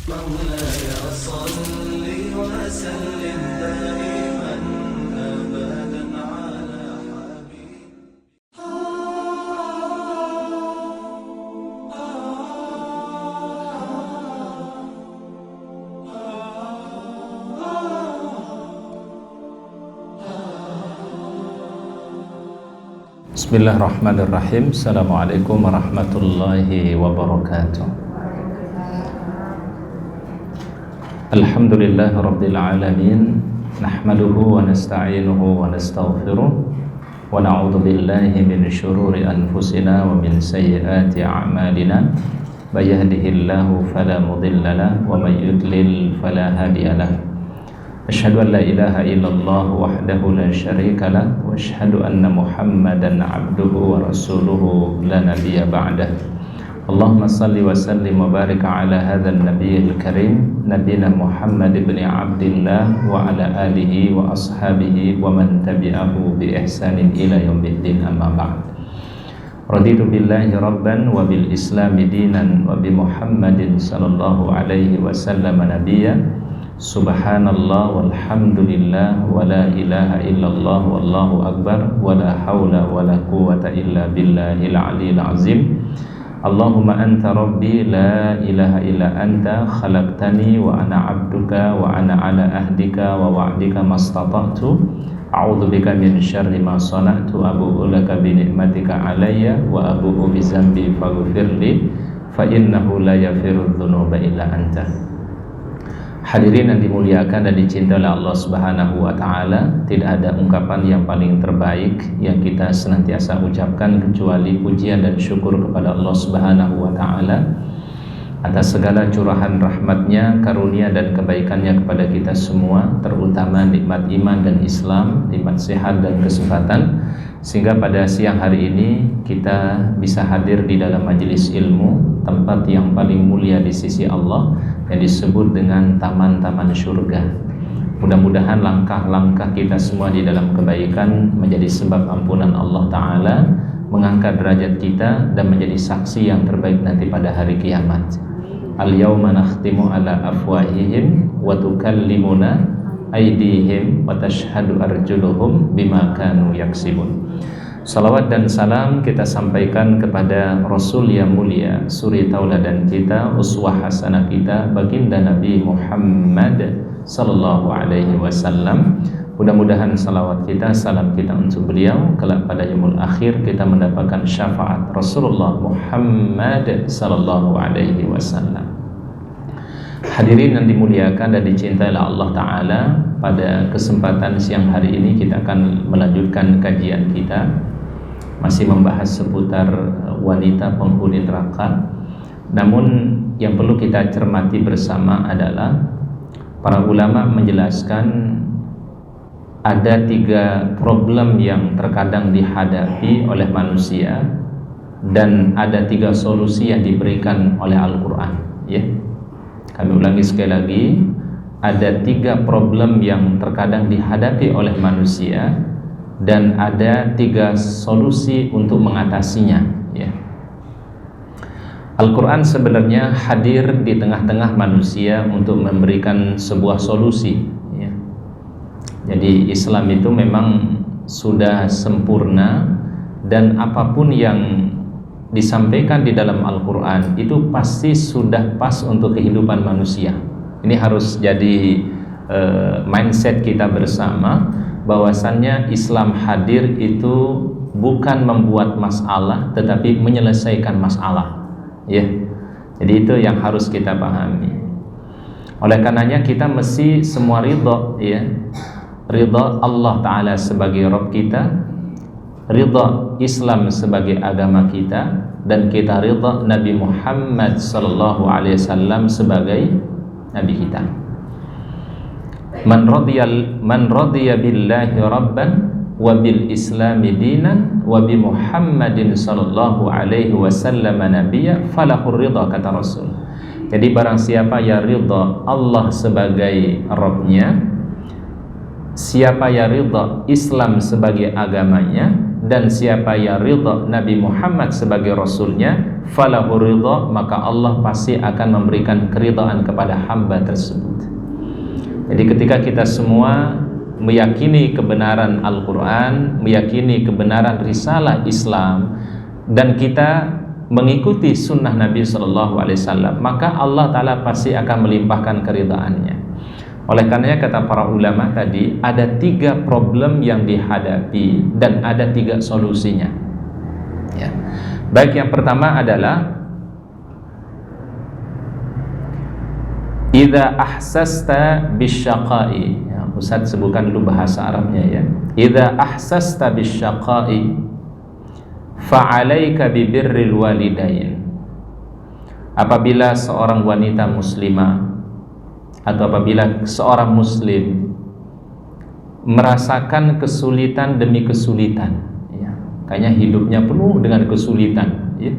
مولاي صل وسلم دائما أبدا على حبيبي. Bismillahirrahmanirrahim. Assalamualaikum warahmatullahi wabarakatuh. Alhamdulillahi rabbil alamin. Nahmaduhu wa nasta'inuhu wa nastaghfiruh wa na'udzu billahi min syururi anfusina wa min sayyiati a'malina. May yahdihillahu fala mudilla lahu wa may yudlil fala hadiya lahu. Asyhadu an la ilaha illallah wahdahu la syarika lah wa asyhadu anna Muhammadan abduhu wa rasuluhu la nabiyya ba'dah. Allahumma salli wa sallim wa barik ala hadzal nabiyil karim nabiyina Muhammad ibn Abdillah wa ala alihi wa ashabihi wa man tabi'ahu bi ihsanin ila yaumiddin, amma ba'd. Raditu billahi rabban wa bil islami dinan wa bi Muhammadin sallallahu alaihi wasallam nabiyya. Subhanallah walhamdulillah wa la ilaha illallah wallahu akbar wa la hawla wa la quwwata illa billahil aliyil azim. Allahumma anta rabbi la ilaha illa anta khalaqtani wa ana abduka wa ana ala ahdika wa wa'dika mastata'tu. A'udzu bika min syarri ma sana'tu, abu'u laka bi ni'matika alayya wa abu'u bi dzambi faghfirli fa innahu la yaghfiru dzunuba illa anta. Hadirin yang dimuliakan dan dicintai oleh Allah Subhanahu wa taala, tidak ada ungkapan yang paling terbaik yang kita senantiasa ucapkan kecuali pujian dan syukur kepada Allah Subhanahu wa taala atas segala curahan rahmatnya, karunia dan kebaikannya kepada kita semua, terutama nikmat iman dan Islam, nikmat sehat dan kesehatan, sehingga pada siang hari ini kita bisa hadir di dalam majelis ilmu, tempat yang paling mulia di sisi Allah yang disebut dengan taman-taman surga. Mudah-mudahan langkah-langkah kita semua di dalam kebaikan menjadi sebab ampunan Allah Ta'ala, mengangkat derajat kita dan menjadi saksi yang terbaik nanti pada hari kiamat. Al-yawma nakhtimu ala afwahihim wa tukallimuna aydihim wa tashhadu arjuluhum bima kanu yaksibun. Salawat dan salam kita sampaikan kepada Rasul yang mulia, suri tauladan kita, uswah hasanah kita, baginda Nabi Muhammad sallallahu alaihi wasallam. Mudah-mudahan salawat kita, salam kita untuk beliau kelak pada yaumul akhir kita mendapatkan syafaat Rasulullah Muhammad sallallahu alaihi wasallam. Hadirin yang dimuliakan dan dicintai oleh Allah Ta'ala, pada kesempatan siang hari ini kita akan melanjutkan kajian kita, masih membahas seputar wanita penghuni neraka. Namun yang perlu kita cermati bersama adalah para ulama menjelaskan ada 3 problem yang terkadang dihadapi oleh manusia dan ada 3 solusi yang diberikan oleh Al-Quran, ya. Kami ulangi sekali lagi, ada 3 problem yang terkadang dihadapi oleh manusia dan ada 3 solusi untuk mengatasinya, ya. Al-Quran sebenarnya hadir di tengah-tengah manusia untuk memberikan sebuah solusi, ya. Jadi Islam itu memang sudah sempurna dan apapun yang disampaikan di dalam Al-Quran itu pasti sudah pas untuk kehidupan manusia. Ini harus jadi mindset kita bersama, bahwasannya Islam hadir itu bukan membuat masalah tetapi menyelesaikan masalah, ya. Jadi itu yang harus kita pahami. Oleh karenanya kita mesti semua ridha, ya. Ridha Allah Ta'ala sebagai Rabb kita, ridha Islam sebagai agama kita, dan kita ridha Nabi Muhammad sallallahu alaihi wasallam sebagai nabi kita. Man radiya billahi rabban wa bil islami dinan wa bi Muhammadin sallallahu alaihi wasallam nabiyya falahur ridha, kata Rasul. Jadi barang siapa yang ridha Allah sebagai Rabbnya, siapa yang ridha Islam sebagai agamanya, dan siapa yang ridha Nabi Muhammad sebagai Rasulnya, falahu ridha, maka Allah pasti akan memberikan keridhaan kepada hamba tersebut. Jadi ketika kita semua meyakini kebenaran Al-Quran, meyakini kebenaran risalah Islam, dan kita mengikuti sunnah Nabi SAW, maka Allah Ta'ala pasti akan melimpahkan keridhaannya. Oleh karenanya kata para ulama tadi, ada 3 problem yang dihadapi dan ada 3 solusinya ya. Baik, yang pertama adalah idza ahsasta bisyaqai ya, Ustaz sebutkan dulu bahasa Arabnya ya. Idza ahsasta bisyaqai fa'alaika bibirril walidain. Apabila seorang wanita muslimah atau apabila seorang muslim merasakan kesulitan demi kesulitan ya, kayaknya hidupnya penuh dengan kesulitan ya.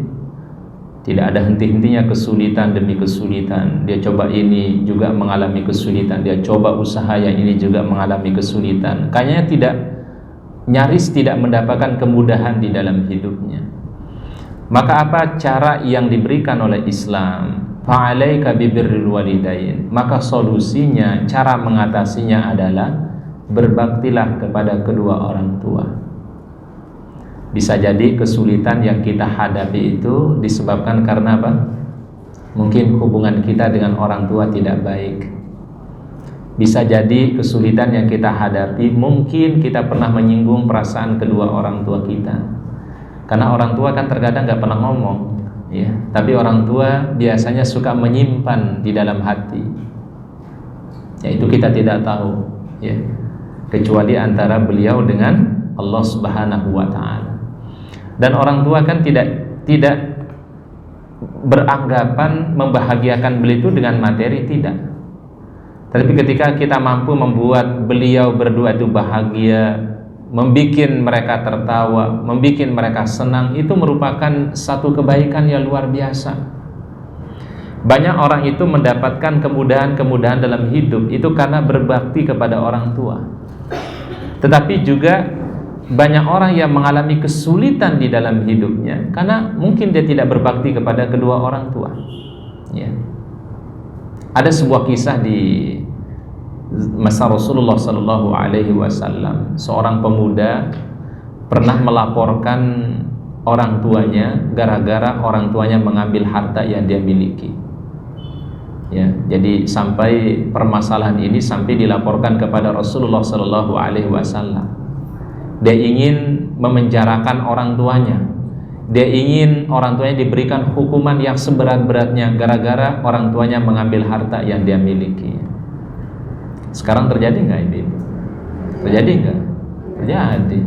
Tidak ada henti-hentinya kesulitan demi kesulitan. Dia coba ini juga mengalami kesulitan, dia coba usaha yang ini juga mengalami kesulitan. Kayaknya nyaris tidak mendapatkan kemudahan di dalam hidupnya. Maka apa cara yang diberikan oleh Islam? Fa'alaika bibirril walidain. Maka solusinya, cara mengatasinya adalah berbaktilah kepada kedua orang tua. Bisa jadi kesulitan yang kita hadapi itu disebabkan karena apa? Mungkin hubungan kita dengan orang tua tidak baik. Bisa jadi kesulitan yang kita hadapi mungkin kita pernah menyinggung perasaan kedua orang tua kita. Karena orang tua kan terkadang nggak pernah ngomong ya, tapi orang tua biasanya suka menyimpan di dalam hati ya, itu kita tidak tahu ya, kecuali antara beliau dengan Allah Subhanahu wa Ta'ala. Dan orang tua kan tidak beranggapan membahagiakan beliau itu dengan materi, tidak. Tapi ketika kita mampu membuat beliau berdua itu bahagia, membikin mereka tertawa, membikin mereka senang, itu merupakan satu kebaikan yang luar biasa. Banyak orang itu mendapatkan kemudahan-kemudahan dalam hidup itu karena berbakti kepada orang tua. Tetapi juga banyak orang yang mengalami kesulitan di dalam hidupnya karena mungkin dia tidak berbakti kepada kedua orang tua ya. Ada sebuah kisah di masa Rasulullah SAW. Seorang pemuda pernah melaporkan orang tuanya gara-gara orang tuanya mengambil harta yang dia miliki ya. Jadi sampai permasalahan ini sampai dilaporkan kepada Rasulullah SAW. Dia ingin memenjarakan orang tuanya. Dia ingin orang tuanya diberikan hukuman yang seberat-beratnya gara-gara orang tuanya mengambil harta yang dia miliki. Sekarang terjadi nggak ini? Terjadi nggak? Terjadi.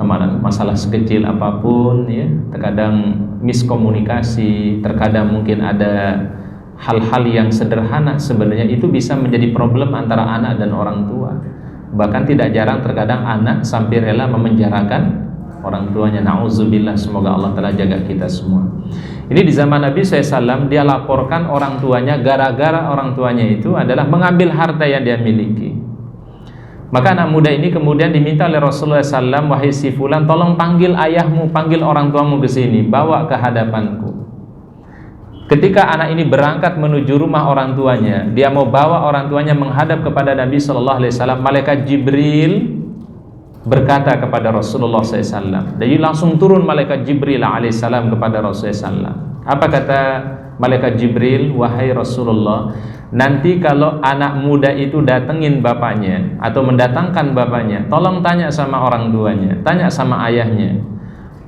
Kemarin masalah sekecil apapun ya, terkadang miskomunikasi, terkadang mungkin ada hal-hal yang sederhana sebenarnya itu bisa menjadi problem antara anak dan orang tua. Bahkan tidak jarang terkadang anak sampai rela memenjarakan orang tuanya. Na'udzubillah, semoga Allah telah jaga kita semua. Ini di zaman Nabi SAW, dia laporkan orang tuanya gara-gara orang tuanya itu adalah mengambil harta yang dia miliki. Maka anak muda ini kemudian diminta oleh Rasulullah SAW, wahai si fulan, tolong panggil ayahmu, panggil orang tuamu ke sini, bawa ke hadapanku. Ketika anak ini berangkat menuju rumah orang tuanya, dia mau bawa orang tuanya menghadap kepada Nabi SAW, malaikat Jibril berkata kepada Rasulullah SAW. Jadi langsung turun malaikat Jibril alaihissalam kepada Rasulullah SAW. Apa kata malaikat Jibril? Wahai Rasulullah, nanti kalau anak muda itu datengin bapaknya atau mendatangkan bapaknya, tolong tanya sama orang tuanya, tanya sama ayahnya,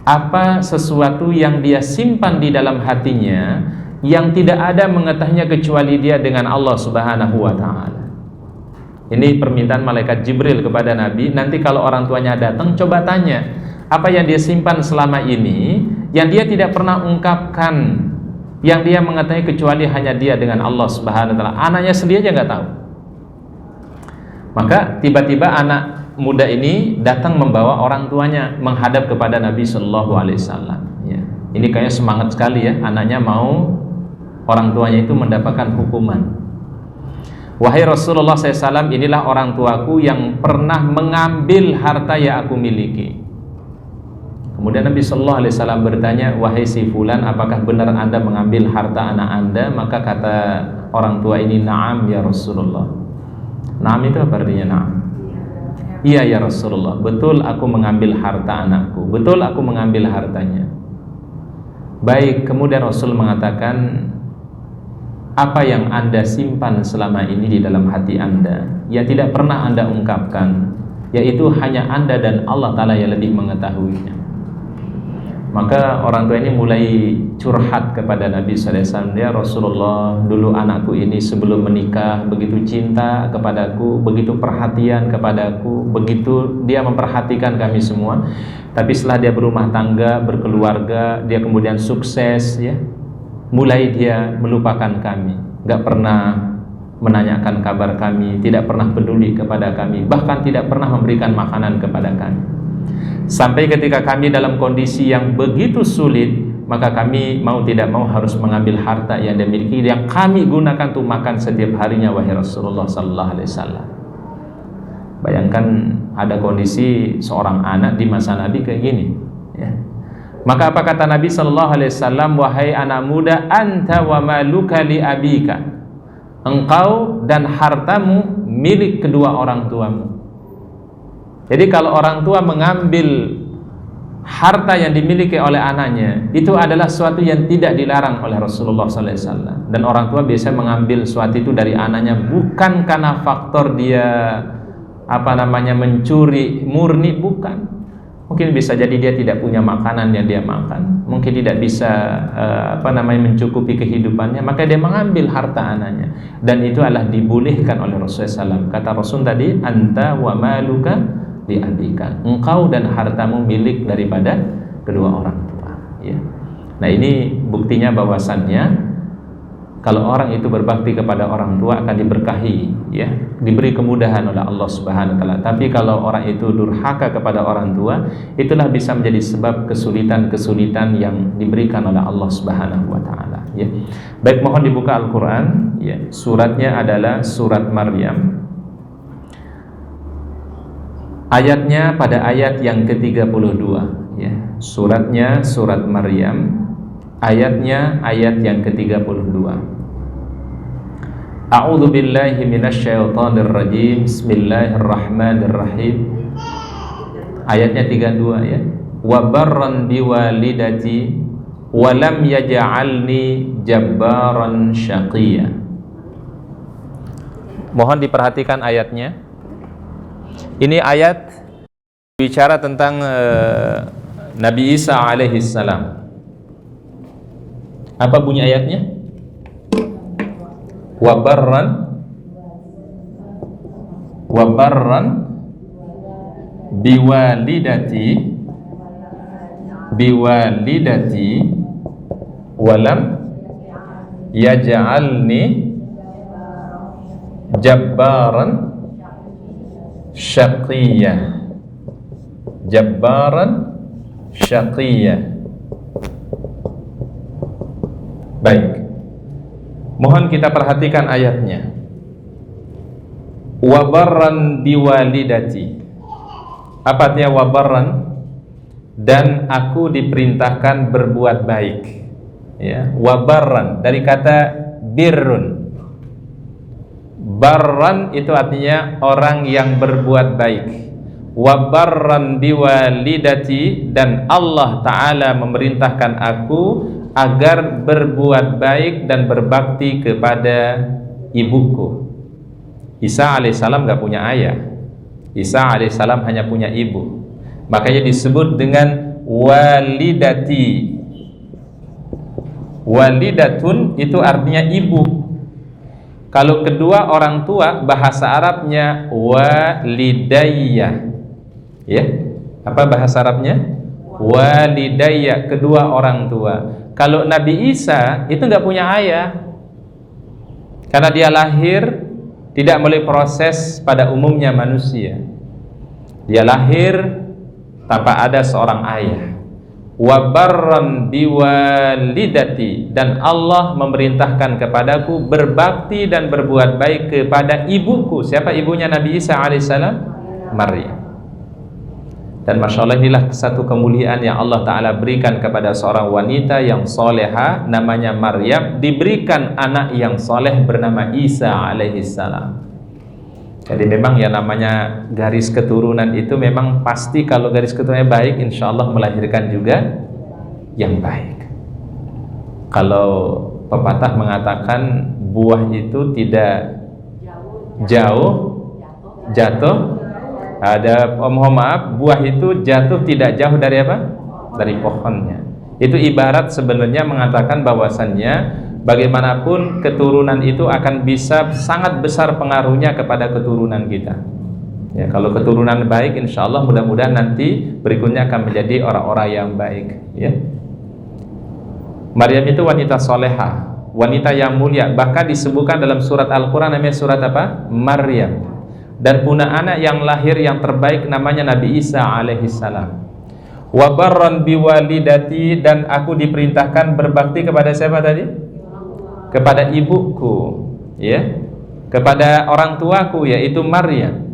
apa sesuatu yang dia simpan di dalam hatinya yang tidak ada mengetahuinya kecuali dia dengan Allah Subhanahu wa Ta'ala. Ini permintaan malaikat Jibril kepada Nabi. Nanti kalau orang tuanya datang, coba tanya apa yang dia simpan selama ini yang dia tidak pernah ungkapkan, yang dia mengetahui kecuali hanya dia dengan Allah Subhanahu wa Ta'ala. Anaknya sendiri aja nggak tahu. Maka tiba-tiba anak muda ini datang membawa orang tuanya menghadap kepada Nabi Shallallahu Alaihi Wasallam. Ya. Ini kayaknya semangat sekali ya, anaknya mau orang tuanya itu mendapatkan hukuman. Wahai Rasulullah SAW, inilah orang tuaku yang pernah mengambil harta yang aku miliki. Kemudian Nabi Sallallahu Alaihi Wasallam bertanya, wahai si fulan, apakah benar anda mengambil harta anak anda? Maka kata orang tua ini, na'am ya Rasulullah. Na'am itu apa artinya na'am? Iya ya Rasulullah, betul aku mengambil harta anakku, betul aku mengambil hartanya. Baik, kemudian Rasul mengatakan, apa yang anda simpan selama ini di dalam hati anda yang tidak pernah anda ungkapkan, yaitu hanya anda dan Allah Ta'ala yang lebih mengetahuinya. Maka orang tua ini mulai curhat kepada Nabi Sallallahu Alaihi Wasallam, ya Rasulullah, dulu anakku ini sebelum menikah begitu cinta kepadaku, begitu perhatian kepadaku, begitu dia memperhatikan kami semua. Tapi setelah dia berumah tangga, berkeluarga, dia kemudian sukses, ya, mulai dia melupakan kami, gak pernah menanyakan kabar kami, tidak pernah peduli kepada kami, bahkan tidak pernah memberikan makanan kepada kami. Sampai ketika kami dalam kondisi yang begitu sulit, maka kami mau tidak mau harus mengambil harta yang dia miliki, yang kami gunakan untuk makan setiap harinya, wahai Rasulullah Sallallahu Alaihi Wasallam. Bayangkan ada kondisi seorang anak di masa Nabi kayak gini, ya. Maka apa kata Nabi Sallallahu Alaihi Wasallam, wahai anak muda, anta wa maluka li abika, engkau dan hartamu milik kedua orang tuamu. Jadi kalau orang tua mengambil harta yang dimiliki oleh anaknya, itu adalah sesuatu yang tidak dilarang oleh Rasulullah sallallahu alaihi wasallam. Dan orang tua biasa mengambil sesuatu itu dari anaknya bukan karena faktor dia mencuri murni, bukan. Mungkin bisa jadi dia tidak punya makanan yang dia makan, mungkin tidak bisa mencukupi kehidupannya, maka dia mengambil harta anaknya, dan itu adalah dibolehkan oleh Rasulullah SAW. Kata Rasul tadi, anta wa maluka li abika, engkau dan hartamu milik daripada kedua orang tua, ya. Nah, ini buktinya bahwasannya kalau orang itu berbakti kepada orang tua akan diberkahi, ya, diberi kemudahan oleh Allah Subhanahu wa taala. Tapi kalau orang itu durhaka kepada orang tua, itulah bisa menjadi sebab kesulitan-kesulitan yang diberikan oleh Allah Subhanahu wa taala, ya. Baik, mohon dibuka Al-Qur'an, ya. Suratnya adalah surat Maryam. Ayatnya pada ayat yang ke-32, ya. Suratnya surat Maryam, ayatnya ayat yang ke-32. A'udzu billahi minasyaitonir rajim. Bismillahirrahmanirrahim. Ayatnya 32, ya. Wa barran biwalidati wa lam yaj'alni jabbaran syaqiyya. Mohon diperhatikan ayatnya. Ini ayat bicara tentang Nabi Isa alaihi salam. Apa bunyi ayatnya? Wa barran biwalidati walam yaj'alni jabbaran syaqiyya. Jabbaran syaqiyya. Baik, mohon kita perhatikan ayatnya. Wabarran biwalidati. Apa artinya wabarran? Dan aku diperintahkan berbuat baik, ya. Wabarran dari kata birrun. Barran itu artinya orang yang berbuat baik. Wabarran biwalidati, dan Allah Ta'ala memerintahkan aku agar berbuat baik dan berbakti kepada ibuku. Isa alaihissalam gak punya ayah. Isa alaihissalam hanya punya ibu. Makanya disebut dengan walidati. Walidatun itu artinya ibu. Kalau kedua orang tua, bahasa Arabnya walidayya, ya. Apa bahasa Arabnya? Walidayya, kedua orang tua. Kalau Nabi Isa itu nggak punya ayah, karena dia lahir tidak melalui proses pada umumnya manusia. Dia lahir tanpa ada seorang ayah. Wa barran biwalidati, dan Allah memerintahkan kepadaku berbakti dan berbuat baik kepada ibuku. Siapa ibunya Nabi Isa alaihissalam? Maryam. Dan Masya Allah, inilah satu kemuliaan yang Allah Ta'ala berikan kepada seorang wanita yang soleha, namanya Maryam, diberikan anak yang soleh bernama Isa alaihissalam. Jadi memang yang namanya garis keturunan itu memang pasti, kalau garis keturunannya baik, insya Allah melahirkan juga yang baik. Kalau pepatah mengatakan buah itu tidak jauh jatuh, mohon maaf, buah itu jatuh tidak jauh dari apa? Dari pohonnya. Itu ibarat sebenarnya mengatakan bahwasannya bagaimanapun keturunan itu akan bisa sangat besar pengaruhnya kepada keturunan kita. Ya, kalau keturunan baik, insya Allah mudah-mudahan nanti berikutnya akan menjadi orang-orang yang baik. Ya. Maryam itu wanita soleha, wanita yang mulia. Bahkan disebutkan dalam surat Al-Quran, namanya surat apa? Maryam. Dan punya anak yang lahir yang terbaik namanya Nabi Isa alaihissalam. Wa barran biwalidati, dan aku diperintahkan berbakti kepada siapa tadi? Kepada ibuku, ya, kepada orang tuaku, yaitu Maryam.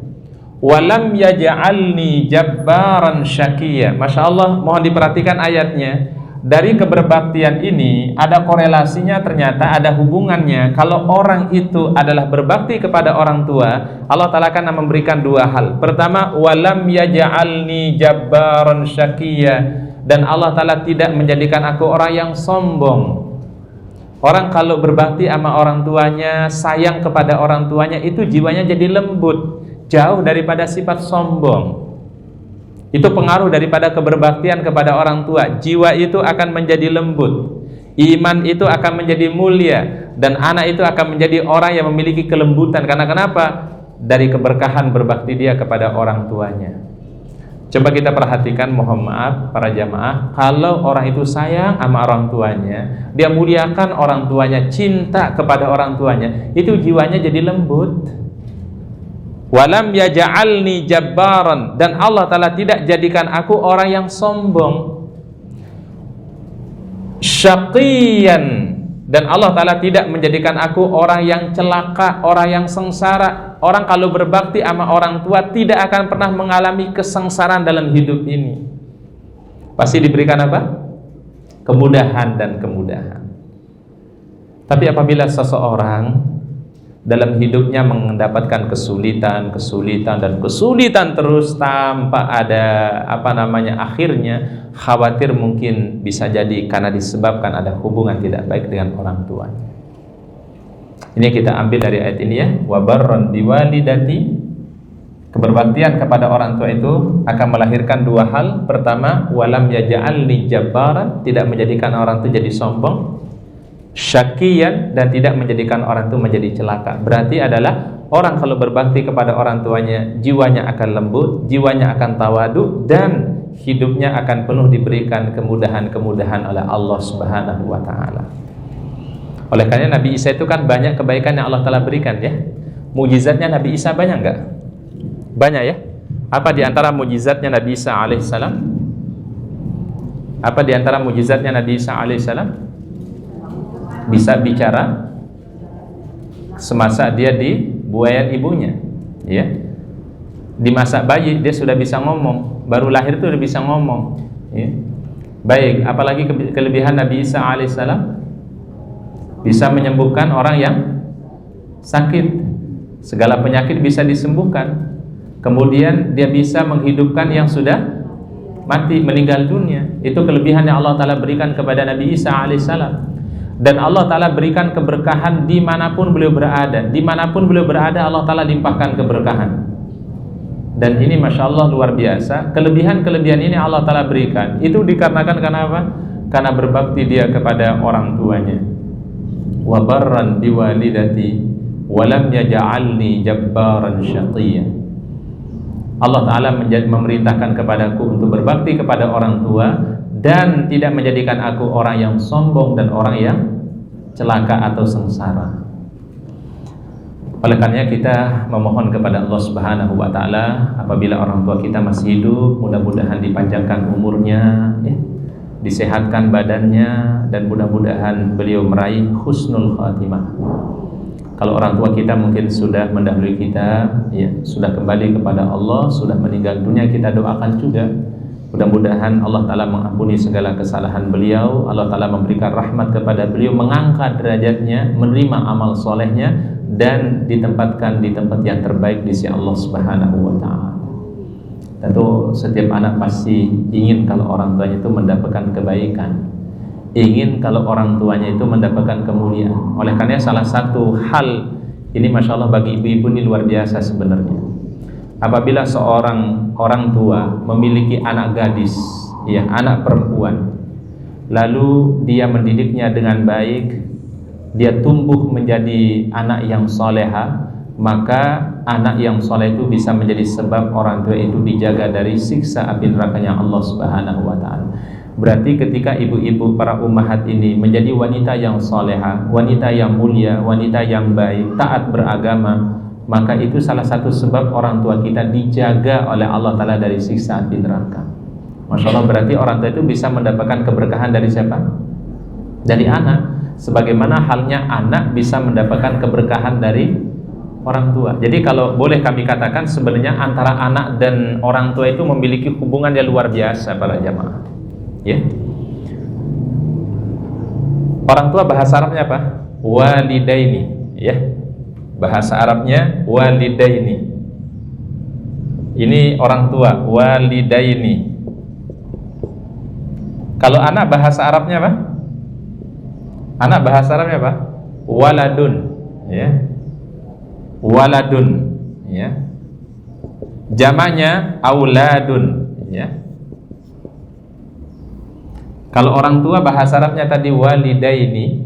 Walam yaj'alni jabbaran syaqiyya. Masya Allah, mohon diperhatikan ayatnya. Dari keberbaktian ini ada korelasinya, ternyata ada hubungannya. Kalau orang itu adalah berbakti kepada orang tua, Allah Ta'ala akan memberikan dua hal. Pertama, walam yaj'alni jabbaran syaqiyya, dan Allah Ta'ala tidak menjadikan aku orang yang sombong. Orang kalau berbakti sama orang tuanya, sayang kepada orang tuanya, itu jiwanya jadi lembut, jauh daripada sifat sombong. Itu pengaruh daripada keberbaktian kepada orang tua. Jiwa itu akan menjadi lembut, iman itu akan menjadi mulia, dan anak itu akan menjadi orang yang memiliki kelembutan. Karena kenapa? Dari keberkahan berbakti dia kepada orang tuanya. Coba kita perhatikan, mohon maaf para jamaah, kalau orang itu sayang sama orang tuanya, dia muliakan orang tuanya, cinta kepada orang tuanya, itu jiwanya jadi lembut. Walam yaj'alni jabbaran, dan Allah Ta'ala tidak jadikan aku orang yang sombong. Syaqiyan, dan Allah Ta'ala tidak menjadikan aku orang yang celaka, orang yang sengsara. Orang kalau berbakti sama orang tua tidak akan pernah mengalami kesengsaraan dalam hidup ini. Pasti diberikan apa? Kemudahan dan kemudahan. Tapi apabila seseorang dalam hidupnya mendapatkan kesulitan terus tanpa ada akhirnya, khawatir mungkin bisa jadi karena disebabkan ada hubungan tidak baik dengan orang tuanya. Ini kita ambil dari ayat ini, ya, wa barran biwalidati. Keberbaktian kepada orang tua itu akan melahirkan dua hal. Pertama, walam yaj'alni jabbaran, tidak menjadikan orang itu jadi sombong. Syaqiyan, dan tidak menjadikan orang itu menjadi celaka. Berarti adalah orang kalau berbakti kepada orang tuanya, jiwanya akan lembut, jiwanya akan tawadu, dan hidupnya akan penuh diberikan kemudahan-kemudahan oleh Allah Subhanahu wa Ta'ala. Oleh karena Nabi Isa itu kan banyak kebaikan yang Allah Ta'ala berikan, ya. Mujizatnya Nabi Isa banyak enggak? Banyak, ya. Apa di antara mujizatnya Nabi Isa alaihissalam? Apa di antara mujizatnya Nabi Isa alaihissalam? Bisa bicara semasa dia di buayan ibunya, ya. Di masa bayi dia sudah bisa ngomong, baru lahir itu sudah bisa ngomong, ya. Baik, apalagi kelebihan Nabi Isa alaihissalam, bisa menyembuhkan orang yang sakit, segala penyakit bisa disembuhkan. Kemudian dia bisa menghidupkan yang sudah mati, meninggal dunia. Itu kelebihan yang Allah Ta'ala berikan kepada Nabi Isa alaihissalam. Dan Allah Ta'ala berikan keberkahan dimanapun beliau berada. Dimanapun beliau berada, Allah Ta'ala limpahkan keberkahan. Dan ini Masya Allah luar biasa. Kelebihan-kelebihan ini Allah Ta'ala berikan. Itu dikarenakan karena apa? Karena berbakti dia kepada orang tuanya. Wa barran biwalidati walam yaj'alni jabbaran syaqiyya. Allah Ta'ala memerintahkan kepadaku untuk berbakti kepada orang tua dan tidak menjadikan aku orang yang sombong dan orang yang celaka atau sengsara. Oleh karenanya kita memohon kepada Allah Subhanahu wa Ta'ala, apabila orang tua kita masih hidup, mudah-mudahan dipanjangkan umurnya, ya, disehatkan badannya, dan mudah-mudahan beliau meraih husnul khatimah. Kalau orang tua kita mungkin sudah mendahului kita, ya, sudah kembali kepada Allah, sudah meninggal dunia, kita doakan juga. Mudah-mudahan Allah Ta'ala mengampuni segala kesalahan beliau, Allah Ta'ala memberikan rahmat kepada beliau, mengangkat derajatnya, menerima amal solehnya, dan ditempatkan di tempat yang terbaik di sisi Allah Subhanahu wa Ta'ala. Tentu setiap anak pasti ingin kalau orang tuanya itu mendapatkan kebaikan, ingin kalau orang tuanya itu mendapatkan kemuliaan. Oleh karena salah satu hal ini, masya Allah, bagi ibu-ibu ini luar biasa sebenarnya. Apabila seorang orang tua memiliki anak gadis, ya, anak perempuan, lalu dia mendidiknya dengan baik, dia tumbuh menjadi anak yang soleha, maka anak yang soleh itu bisa menjadi sebab orang tua itu dijaga dari siksa api nerakanya Allah Subhanahu wa Ta'ala. Berarti ketika ibu-ibu para ummahat ini menjadi wanita yang soleha, wanita yang mulia, wanita yang baik, taat beragama, maka itu salah satu sebab orang tua kita dijaga oleh Allah Ta'ala dari siksa api neraka. Masya Allah, berarti orang tua itu bisa mendapatkan keberkahan dari siapa? Dari anak. Sebagaimana halnya anak bisa mendapatkan keberkahan dari orang tua. Jadi kalau boleh kami katakan, sebenarnya antara anak dan orang tua itu memiliki hubungan yang luar biasa para jamaah, ya. Orang tua bahasa Arabnya apa? Walidaini, ya. Bahasa Arabnya walidaini. Ini orang tua, walidaini. Kalau anak bahasa Arabnya apa? Anak bahasa Arabnya apa? Waladun, ya. Waladun, ya. Jamaknya auladun, ya. Kalau orang tua bahasa Arabnya tadi walidaini,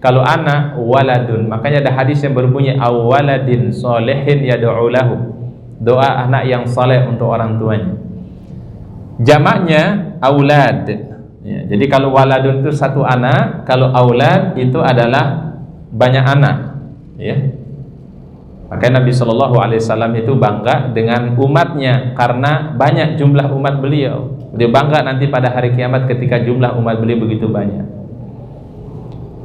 kalau anak waladun. Makanya ada hadis yang berbunyi awaladin solehin yad'u lahu, doa anak yang soleh untuk orang tuanya. Jamaknya aulad, ya. Jadi kalau waladun itu satu anak, kalau aulad itu adalah banyak anak, ya. Makanya Nabi SAW itu bangga dengan umatnya karena banyak jumlah umat beliau. Dia bangga nanti pada hari kiamat ketika jumlah umat beliau begitu banyak.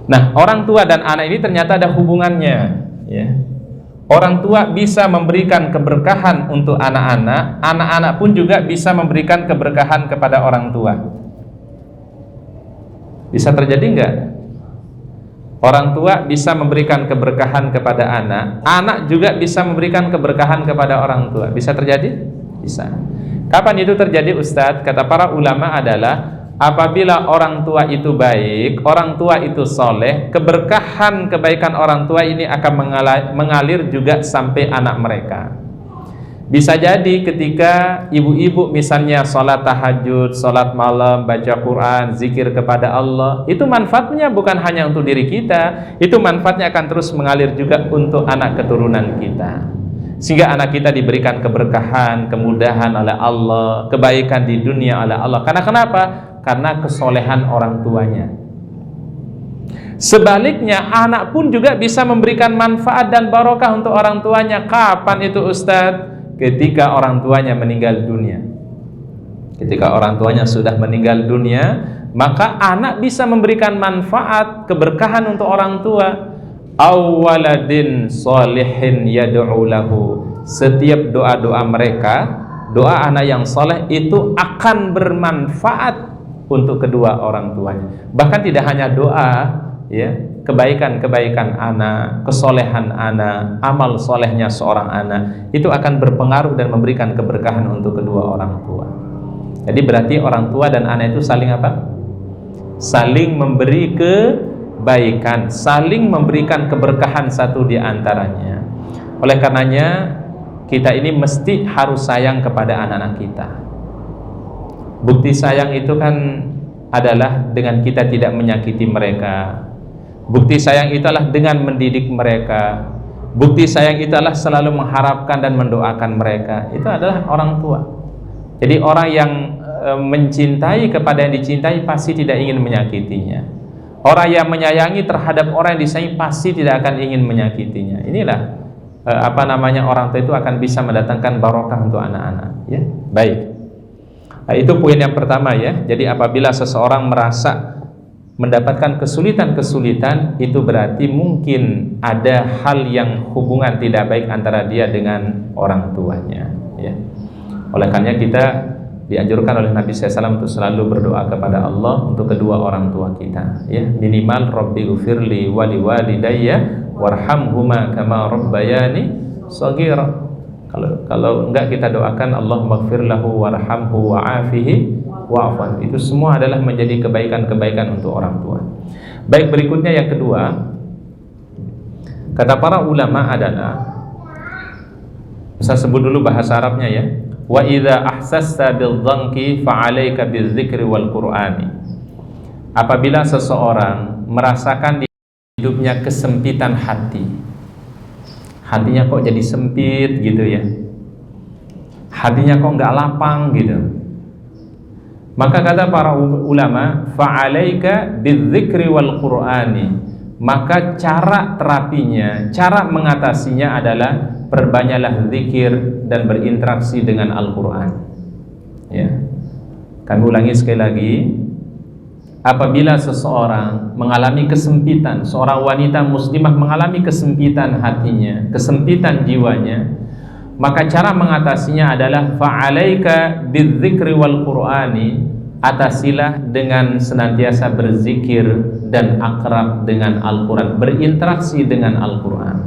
Nah, orang tua dan anak ini ternyata ada hubungannya, ya. Orang tua bisa memberikan keberkahan untuk anak-anak, anak-anak pun juga bisa memberikan keberkahan kepada orang tua. Bisa terjadi enggak? Orang tua bisa memberikan keberkahan kepada anak, anak juga bisa memberikan keberkahan kepada orang tua. Bisa terjadi? Bisa. Kapan itu terjadi, Ustadz? Kata para ulama adalah apabila orang tua itu baik, orang tua itu soleh, keberkahan kebaikan orang tua ini akan mengalir juga sampai anak mereka. Bisa jadi ketika ibu-ibu misalnya sholat tahajud, sholat malam, baca Quran, zikir kepada Allah, itu manfaatnya bukan hanya untuk diri kita, itu manfaatnya akan terus mengalir juga untuk anak keturunan kita. Sehingga anak kita diberikan keberkahan, kemudahan oleh Allah, kebaikan di dunia oleh Allah. Karena kenapa? Karena kesolehan orang tuanya. Sebaliknya, anak pun juga bisa memberikan manfaat dan barokah untuk orang tuanya. Kapan itu, Ustadz? Ketika orang tuanya meninggal dunia. Ketika orang tuanya sudah meninggal dunia, maka anak bisa memberikan manfaat, keberkahan untuk orang tua. Awaladin solihin yad'u lahu. Setiap doa-doa mereka, doa anak yang soleh itu akan bermanfaat untuk kedua orang tuanya. Bahkan tidak hanya doa, ya, kebaikan-kebaikan anak, kesolehan anak, amal solehnya seorang anak, itu akan berpengaruh dan memberikan keberkahan untuk kedua orang tua. Jadi berarti orang tua dan anak itu saling apa? Saling memberi kebaikan, saling memberikan keberkahan satu di antaranya. Oleh karenanya kita ini mesti harus sayang kepada anak-anak kita. Bukti sayang itu kan adalah dengan kita tidak menyakiti mereka. Bukti sayang itu adalah dengan mendidik mereka. Bukti sayang itu adalah selalu mengharapkan dan mendoakan mereka. Itu adalah orang tua. Jadi orang yang mencintai kepada yang dicintai pasti tidak ingin menyakitinya. Orang yang menyayangi terhadap orang yang disayangi pasti tidak akan ingin menyakitinya. Inilah orang tua itu akan bisa mendatangkan barokah untuk anak-anak, ya. Baik. Nah, itu poin yang pertama, ya. Jadi apabila seseorang merasa mendapatkan kesulitan-kesulitan, itu berarti mungkin ada hal yang hubungan tidak baik antara dia dengan orang tuanya, ya. Oleh karena kita dianjurkan oleh Nabi SAW untuk selalu berdoa kepada Allah untuk kedua orang tua kita, ya. Minimal Rabbi ghfirli wa liwalidayya warhamhuma kama rabbayani shaghira. Kalau enggak, kita doakan Allahumma ighfir lahu warhamhu wa'afihi wa'afwan. Itu semua adalah menjadi kebaikan-kebaikan untuk orang tua. Baik, berikutnya yang kedua, kata para ulama adalah, saya sebut dulu bahasa Arabnya, ya. Wa idza ahsasta bil-dhanki fa'alaika bil-dzikri wal Qur'ani. Apabila seseorang merasakan di hidupnya kesempitan hati, hatinya kok jadi sempit gitu, ya, hatinya kok nggak lapang gitu, maka kata para ulama, fa'alaika bidzikri wal Qur'ani, maka cara terapinya, cara mengatasinya adalah perbanyaklah zikir dan berinteraksi dengan Al-Qur'an, ya. Kami ulangi sekali lagi, apabila seseorang mengalami kesempitan, seorang wanita muslimah mengalami kesempitan hatinya, kesempitan jiwanya, maka cara mengatasinya adalah fa'alaika bidzikri wal Qur'ani, atasilah dengan senantiasa berzikir dan akrab dengan Al-Qur'an, berinteraksi dengan Al-Qur'an.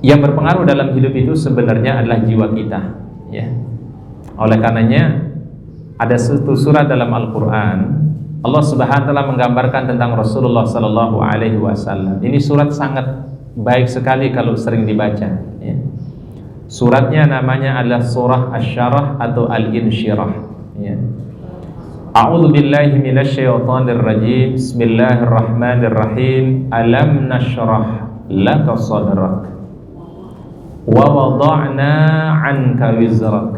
Yang berpengaruh dalam hidup itu sebenarnya adalah jiwa kita, ya. Oleh karenanya ada satu surat dalam Al-Qur'an, Allah Subhanahu wa taala menggambarkan tentang Rasulullah sallallahu alaihi wasallam. Ini surat sangat baik sekali kalau sering dibaca, ya. Suratnya namanya adalah surah Asy-Syarah atau Al-Insyirah, ya. A'udzu billahi minasyaitonir rajim. Bismillahirrahmanirrahim. Alam nashrah laka sadrak wa wada'na 'anka wizrak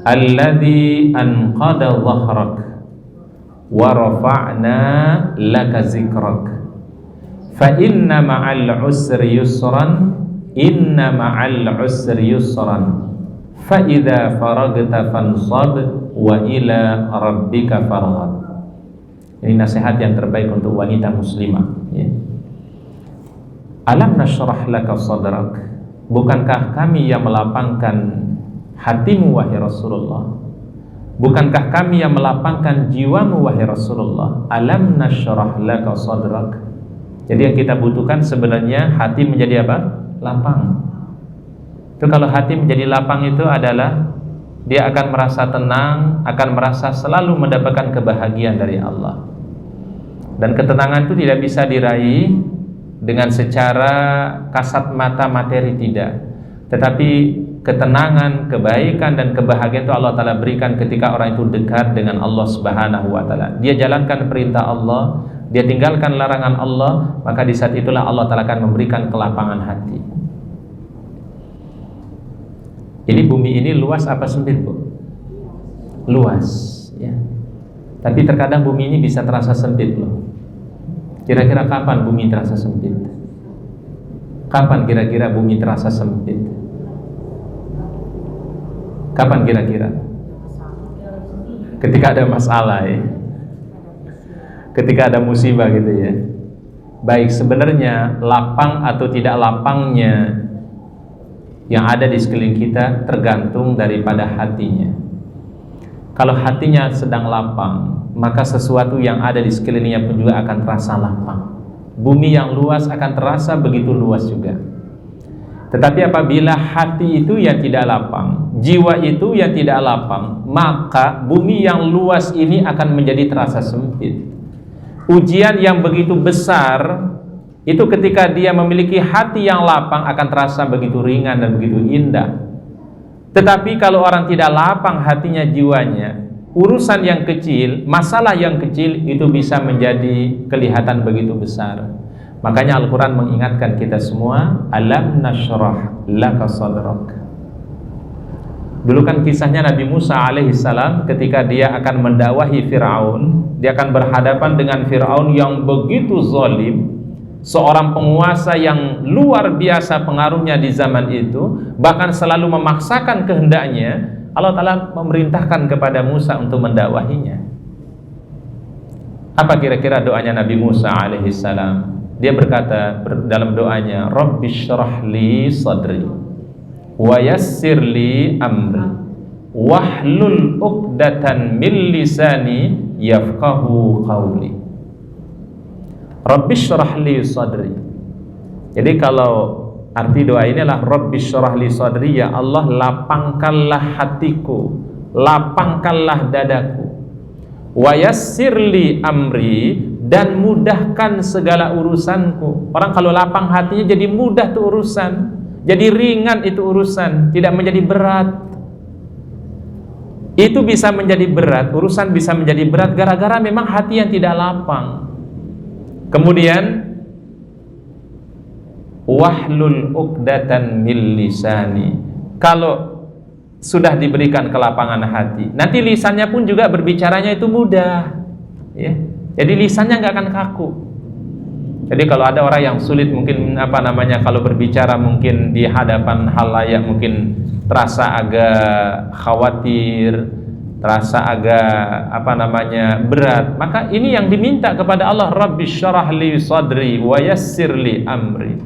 alladzi anqada dhahrak wa rafa'na laka zikrak fa inna ma'al usri yusran inna ma'al usri yusran fa idza faragta fansab wa ila rabbika farghab. Ini nasihat yang terbaik untuk wanita muslimah, ya. Alam nashrah laka sadrak, bukankah kami yang melapangkan hatimu wahai Rasulullah? Bukankah kami yang melapangkan jiwamu wahai Rasulullah? Alam nashrah laka sadrak. Jadi yang kita butuhkan sebenarnya hati menjadi apa? Lapang. Itu kalau hati menjadi lapang itu adalah dia akan merasa tenang, akan merasa selalu mendapatkan kebahagiaan dari Allah. Dan ketenangan itu tidak bisa diraih dengan secara kasat mata materi, tidak. Tetapi ketenangan, kebaikan dan kebahagiaan itu Allah Ta'ala berikan ketika orang itu dekat dengan Allah Subhanahu wa Ta'ala. Dia jalankan perintah Allah, dia tinggalkan larangan Allah, maka di saat itulah Allah Ta'ala akan memberikan kelapangan hati. Ini bumi ini luas apa sempit, Bu? Luas, ya. Tapi terkadang bumi ini bisa terasa sempit, loh. Kira-kira kapan bumi terasa sempit? Kapan kira-kira bumi terasa sempit? Kapan kira-kira? Ketika ada masalah, ya. Ketika ada musibah gitu, ya. Baik, sebenarnya lapang atau tidak lapangnya yang ada di sekeliling kita tergantung daripada hatinya. Kalau hatinya sedang lapang, maka sesuatu yang ada di sekelilingnya pun juga akan terasa lapang. Bumi yang luas akan terasa begitu luas juga. Tetapi apabila hati itu yang tidak lapang, jiwa itu yang tidak lapang, maka bumi yang luas ini akan menjadi terasa sempit. Ujian yang begitu besar itu ketika dia memiliki hati yang lapang akan terasa begitu ringan dan begitu indah. Tetapi kalau orang tidak lapang hatinya, jiwanya, urusan yang kecil, masalah yang kecil itu bisa menjadi kelihatan begitu besar. Makanya Al-Quran mengingatkan kita semua, alam nashrah laka sadrak. Dulu kan kisahnya Nabi Musa alaihissalam ketika dia akan mendakwahi Fir'aun, dia akan berhadapan dengan Fir'aun yang begitu zalim, seorang penguasa yang luar biasa pengaruhnya di zaman itu, bahkan selalu memaksakan kehendaknya. Allah Ta'ala memerintahkan kepada Musa untuk mendakwahinya. Apa kira-kira doanya Nabi Musa alaihissalam? Dia berkata dalam doanya, Rabbi syrah li sadri wa yassir li amri wahlul uqdatan min lisani yafqahu qawli. Rabbi syrah li sadri. Jadi kalau arti doa ini adalah Rabbi syrah li sadri, ya Allah lapangkanlah hatiku, lapangkanlah dadaku, wa yassir li amri, dan mudahkan segala urusanku. Orang kalau lapang hatinya jadi mudah tuh urusan, jadi ringan itu urusan, tidak menjadi berat. Itu bisa menjadi berat, urusan bisa menjadi berat gara-gara memang hati yang tidak lapang. Kemudian wahlul uqdatan min lisani, kalau sudah diberikan kelapangan hati, nanti lisannya pun juga berbicaranya itu mudah, ya. Jadi lisannya nggak akan kaku. Jadi kalau ada orang yang sulit mungkin kalau berbicara mungkin di hadapan halayak mungkin terasa agak khawatir, terasa agak berat, maka ini yang diminta kepada Allah, Rabbi syarah li sadri wa yassir li amri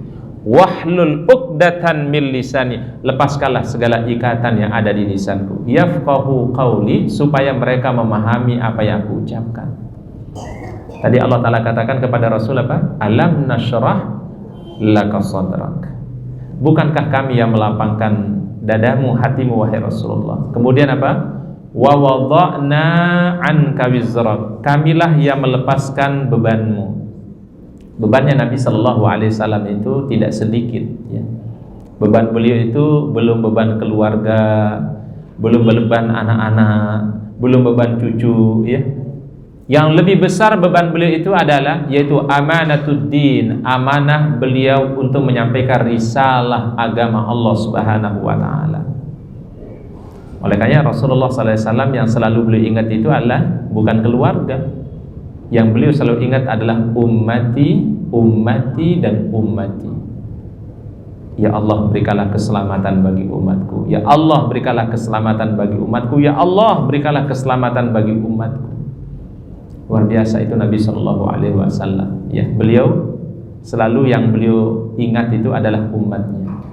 wahlul uqdatan min lisani, lepaskanlah segala ikatan yang ada di lisanku, yafqahu qawli, supaya mereka memahami apa yang aku ucapkan. Tadi Allah Ta'ala katakan kepada Rasul apa? Alam nashrah laka sadrak. Bukankah kami yang melapangkan dadamu, hatimu, wahai Rasulullah? Kemudian apa? Wa wada'na anka wizrak. Kamilah yang melepaskan bebanmu. Bebannya Nabi Sallallahu Alaihi Wasallam itu tidak sedikit, ya. Beban beliau itu belum beban keluarga, belum beban anak-anak, belum beban cucu, ya. Yang lebih besar beban beliau itu adalah yaitu amanatuddin, amanah beliau untuk menyampaikan risalah agama Allah Subhanahu wa taala. Oleh karena Rasulullah sallallahu alaihi wasallam yang selalu beliau ingat itu adalah bukan keluarga. Yang beliau selalu ingat adalah ummati, ummati dan ummati. Ya Allah, berikanlah keselamatan bagi umatku. Ya Allah, berikanlah keselamatan bagi umatku. Ya Allah, berikanlah keselamatan bagi umatku. Luar biasa itu Nabi Sallallahu Alaihi Wasallam. Ya, beliau selalu yang beliau ingat itu adalah umatnya.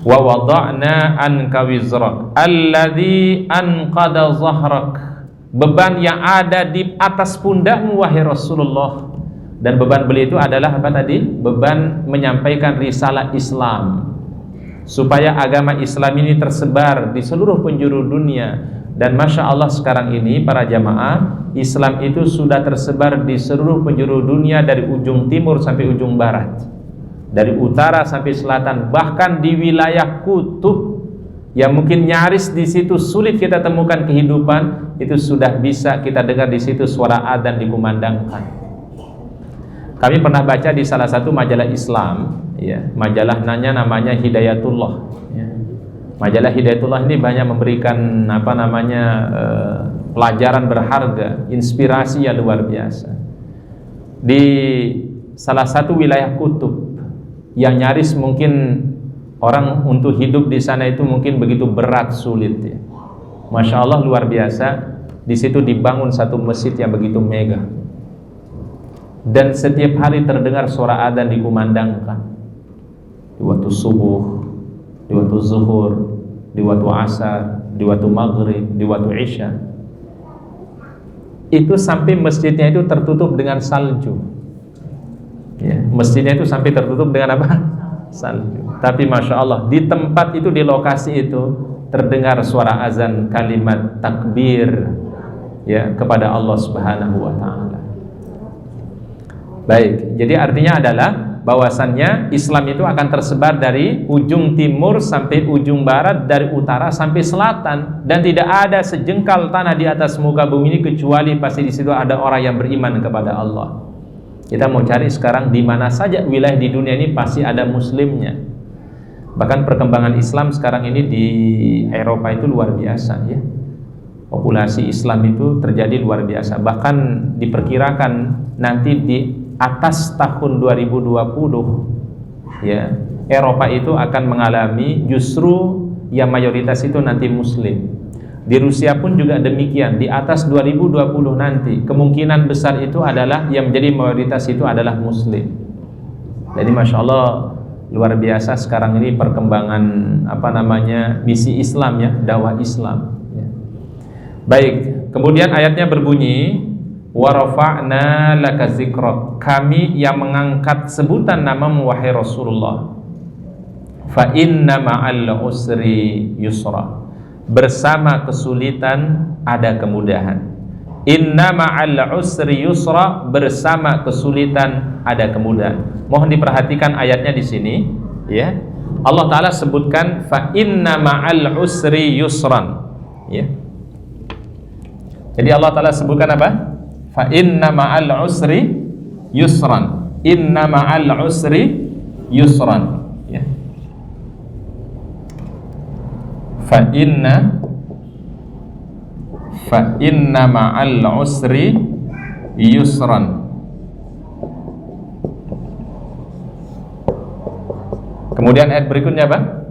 Wa wada'na anka wizrak alladzi anqada zahrak. Beban yang ada di atas pundakmu wahai Rasulullah. Dan beban beliau itu adalah apa tadi? Beban menyampaikan risalah Islam, supaya agama Islam ini tersebar di seluruh penjuru dunia. Dan Masya Allah sekarang ini para jamaah, Islam itu sudah tersebar di seluruh penjuru dunia, dari ujung timur sampai ujung barat, dari utara sampai selatan, bahkan di wilayah kutub yang mungkin nyaris di situ sulit kita temukan kehidupan, itu sudah bisa kita dengar di situ suara adzan dikumandangkan. Kami pernah baca di salah satu majalah Islam, ya, majalah namanya Hidayatullah, ya. Majalah Hidayatullah ini banyak memberikan pelajaran berharga, inspirasi yang luar biasa. Di salah satu wilayah kutub yang nyaris mungkin orang untuk hidup di sana itu mungkin begitu berat, sulit, ya. Masya Allah luar biasa. Di situ dibangun satu masjid yang begitu megah, dan setiap hari terdengar suara adzan dikumandangkan di waktu subuh, di waktu zuhur, di waktu asar, di waktu maghrib, di waktu isya. Itu sampai masjidnya itu tertutup dengan salju, ya, masjidnya itu sampai tertutup dengan apa? Salju. Tapi Masya Allah di tempat itu, di lokasi itu terdengar suara azan kalimat takbir, ya, kepada Allah Subhanahu wa taala. Baik, jadi artinya adalah bahwasannya Islam itu akan tersebar dari ujung timur sampai ujung barat, dari utara sampai selatan, dan tidak ada sejengkal tanah di atas muka bumi ini kecuali pasti di situ ada orang yang beriman kepada Allah. Kita mau cari sekarang di mana saja wilayah di dunia ini pasti ada muslimnya. Bahkan perkembangan Islam sekarang ini di Eropa itu luar biasa, ya. Populasi Islam itu terjadi luar biasa. Bahkan diperkirakan nanti di atas tahun 2020, ya, Eropa itu akan mengalami justru yang mayoritas itu nanti muslim. Di Rusia pun juga demikian, di atas 2020 nanti kemungkinan besar itu adalah yang menjadi mayoritas itu adalah muslim. Jadi Masya Allah luar biasa sekarang ini perkembangan misi Islam ya, dakwah Islam ya. Baik, kemudian ayatnya berbunyi wa rafa'na laka dzikrak, kami yang mengangkat sebutan namamu wahai Rasulullah. Fa inna ma'al usri yusra, bersama kesulitan ada kemudahan. Inna ma'al usri yusra, bersama kesulitan ada kemudahan. Mohon diperhatikan ayatnya di sini ya. Allah Ta'ala sebutkan fa inna ma'al usri yusran ya. Jadi Allah Ta'ala sebutkan apa? Fa inna ma'al usri yusran. Inna ma'al usri yusran ya. Fa inna ma'al usri yusran. Kemudian ayat berikutnya apa?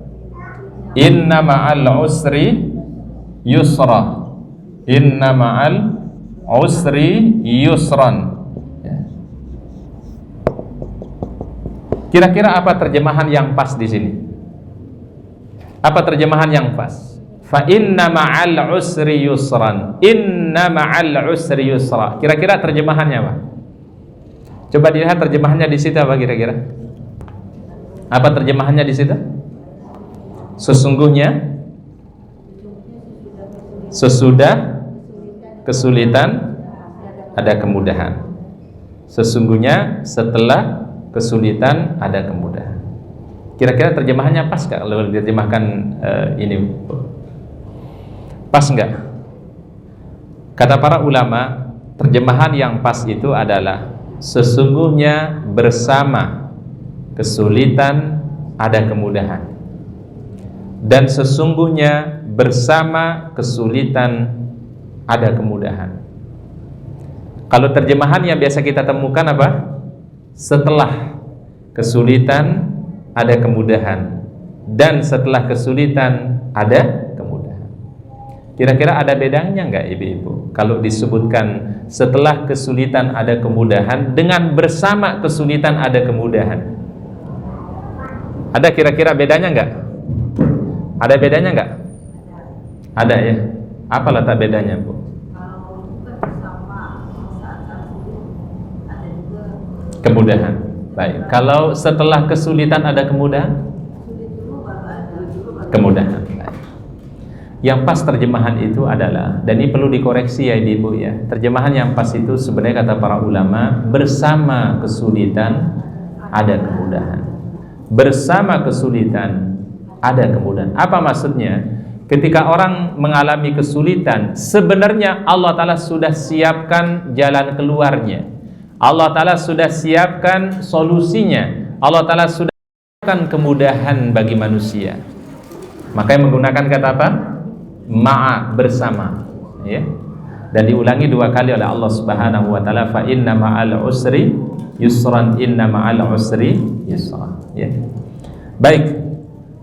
Inna ma'al usri yusra. Inna ma'al usri yusran. Kira-kira apa terjemahan yang pas di sini? Apa terjemahan yang pas? Fa inna ma'al usri yusran. Inna ma'al usri yusra. Kira-kira terjemahannya apa? Coba dilihat terjemahannya di situ apa kira-kira? Apa terjemahannya di situ? Sesungguhnya sesudah kesulitan ada kemudahan. Sesungguhnya setelah kesulitan ada kemudahan. Kira-kira terjemahannya pas nggak kalau diterjemahkan ini? Pas nggak? Kata para ulama, terjemahan yang pas itu adalah sesungguhnya bersama kesulitan ada kemudahan, dan sesungguhnya bersama kesulitan ada kemudahan. Kalau terjemahan yang biasa kita temukan apa? Setelah kesulitan ada kemudahan, dan setelah kesulitan ada kemudahan. Kira-kira ada bedanya nggak ibu-ibu kalau disebutkan setelah kesulitan ada kemudahan dengan bersama kesulitan ada kemudahan? Ada kira-kira bedanya nggak? Ada bedanya nggak? Ada ya. Apa letak bedanya, Bu? Kemudahan. Baik, kalau setelah kesulitan ada kemudahan? Kemudahan. Baik. Yang pas terjemahan itu adalah, dan ini perlu dikoreksi ya ibu ya, terjemahan yang pas itu sebenarnya kata para ulama, bersama kesulitan ada kemudahan. Bersama kesulitan ada kemudahan. Apa maksudnya? Ketika orang mengalami kesulitan, sebenarnya Allah Ta'ala sudah siapkan jalan keluarnya. Allah Ta'ala sudah siapkan solusinya. Allah Ta'ala sudah siapkan kemudahan bagi manusia. Makanya menggunakan kata apa? Ma'a, bersama ya. Dan diulangi 2 kali oleh Allah Subhanahu wa Ta'ala, fa inna ma'al usri yusran, inna ma'al usri yusran ya. Baik,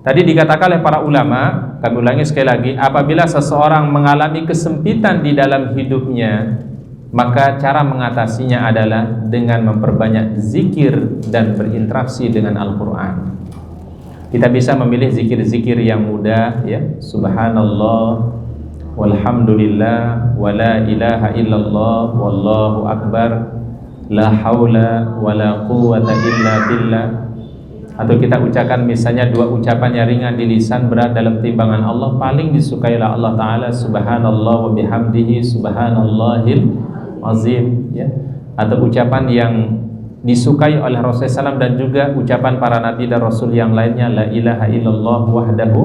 tadi dikatakan oleh para ulama, kami ulangi sekali lagi, apabila seseorang mengalami kesempitan di dalam hidupnya, maka cara mengatasinya adalah dengan memperbanyak zikir dan berinteraksi dengan Al-Quran. Kita bisa memilih zikir-zikir yang mudah ya. Subhanallah, walhamdulillah, wa la ilaha illallah, wallahu akbar, la haula wa la quwwata illa billah. Atau kita ucapkan misalnya 2 ucapan yang ringan di lisan, berat dalam timbangan Allah, paling disukai oleh Allah Ta'ala, subhanallah wa bihamdihi subhanallahil azim ya. Atau ucapan yang disukai oleh Rasulullah SAW dan juga ucapan para nabi dan rasul yang lainnya, la ilaha illallah wahdahu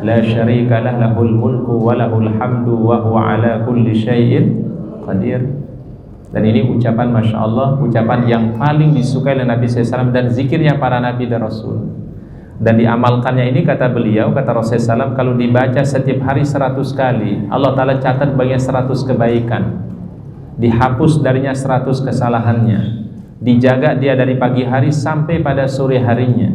la syarikalah lahul mulku wa lahul hamdu wa huwa ala kulli syai'in qadir. Dan ini ucapan Masya Allah, ucapan yang paling disukai oleh Nabi SAW dan zikirnya para nabi dan rasul. Dan diamalkannya ini kata beliau, kata Rasulullah SAW, kalau dibaca setiap hari 100 kali, Allah Ta'ala catat baginya 100 kebaikan, dihapus darinya 100 kesalahannya, dijaga dia dari pagi hari sampai pada sore harinya,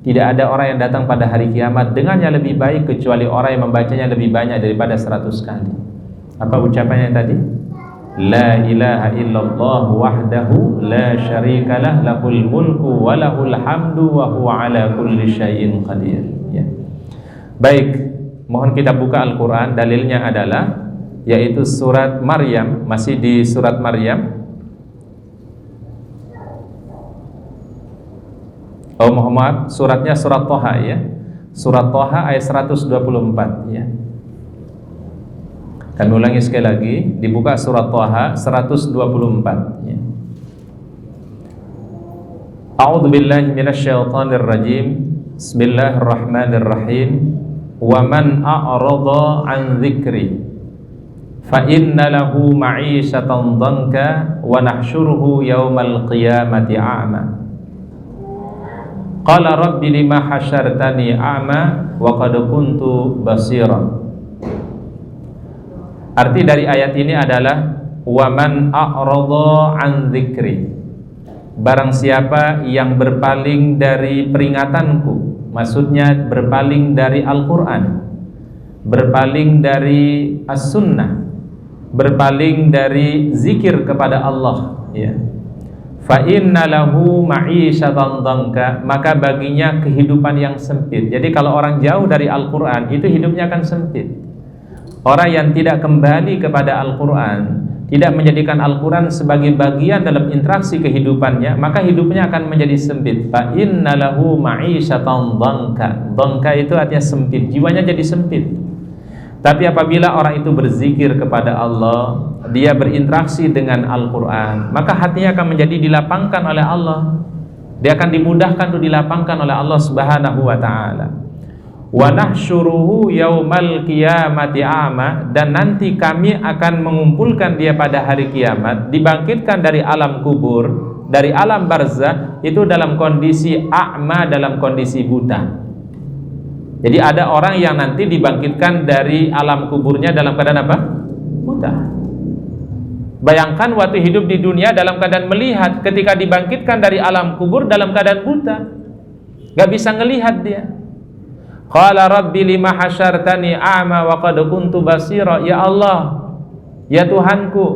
Tidak ada orang yang datang pada hari kiamat dengannya lebih baik kecuali orang yang membacanya lebih banyak daripada 100 kali. Apa ucapannya tadi? La ilaha illallah wahdahu la syarikalah lahul mulku wa lahul hamdu wa huwa ala kulli syai'in qadir. Ya. Baik, mohon kita buka Al-Quran. Dalilnya adalah yaitu surat Maryam. Masih di surat Maryam. Oh Muhammad, suratnya surat Toha ya. Surat Toha ayat 124 ya. Kami ulangi sekali lagi, dibuka surat Toha 124 ya. A'udzu billahi minasyaitonir rajim. Bismillahirrahmanirrahim. Wa man a'rada an dzikri fa inna lahu ma'isyatan dhanka wa nahsyuruhu yaumal qiyamati a'ma. Qala rabbi lima hasyartani a'ma wa qad kuntu basira. Arti dari ayat ini adalah wa man a'rada an dzikri, barang siapa yang berpaling dari peringatanku, maksudnya berpaling dari Al-Quran, berpaling dari As-Sunnah, berpaling dari zikir kepada Allah ya. Fa inna lahu ma'isyatan dhanka, maka baginya kehidupan yang sempit. Jadi kalau orang jauh dari Al-Quran itu hidupnya akan sempit. Orang yang tidak kembali kepada Al-Quran, tidak menjadikan Al-Quran sebagai bagian dalam interaksi kehidupannya, maka hidupnya akan menjadi sempit. Fa inna lahu ma'isyatan dhanka. Dhanka itu artinya sempit, jiwanya jadi sempit. Tapi apabila orang itu berzikir kepada Allah, dia berinteraksi dengan Al-Quran, maka hatinya akan menjadi dilapangkan oleh Allah. Dia akan dimudahkan untuk dilapangkan oleh Allah Subhanahu wa ta'ala. Wa nahsyuruhu yaumal qiyamati a'ma, dan nanti kami akan mengumpulkan dia pada hari kiamat, dibangkitkan dari alam kubur, dari alam barzah, itu dalam kondisi a'ma, dalam kondisi buta. Jadi ada orang yang nanti dibangkitkan dari alam kuburnya dalam keadaan apa? Buta. Bayangkan waktu hidup di dunia dalam keadaan melihat, ketika dibangkitkan dari alam kubur dalam keadaan buta, gak bisa ngelihat dia. Qala rabbi lima hasyartani a'ma wa qad kuntu basira. Ya Allah, ya Tuhanku,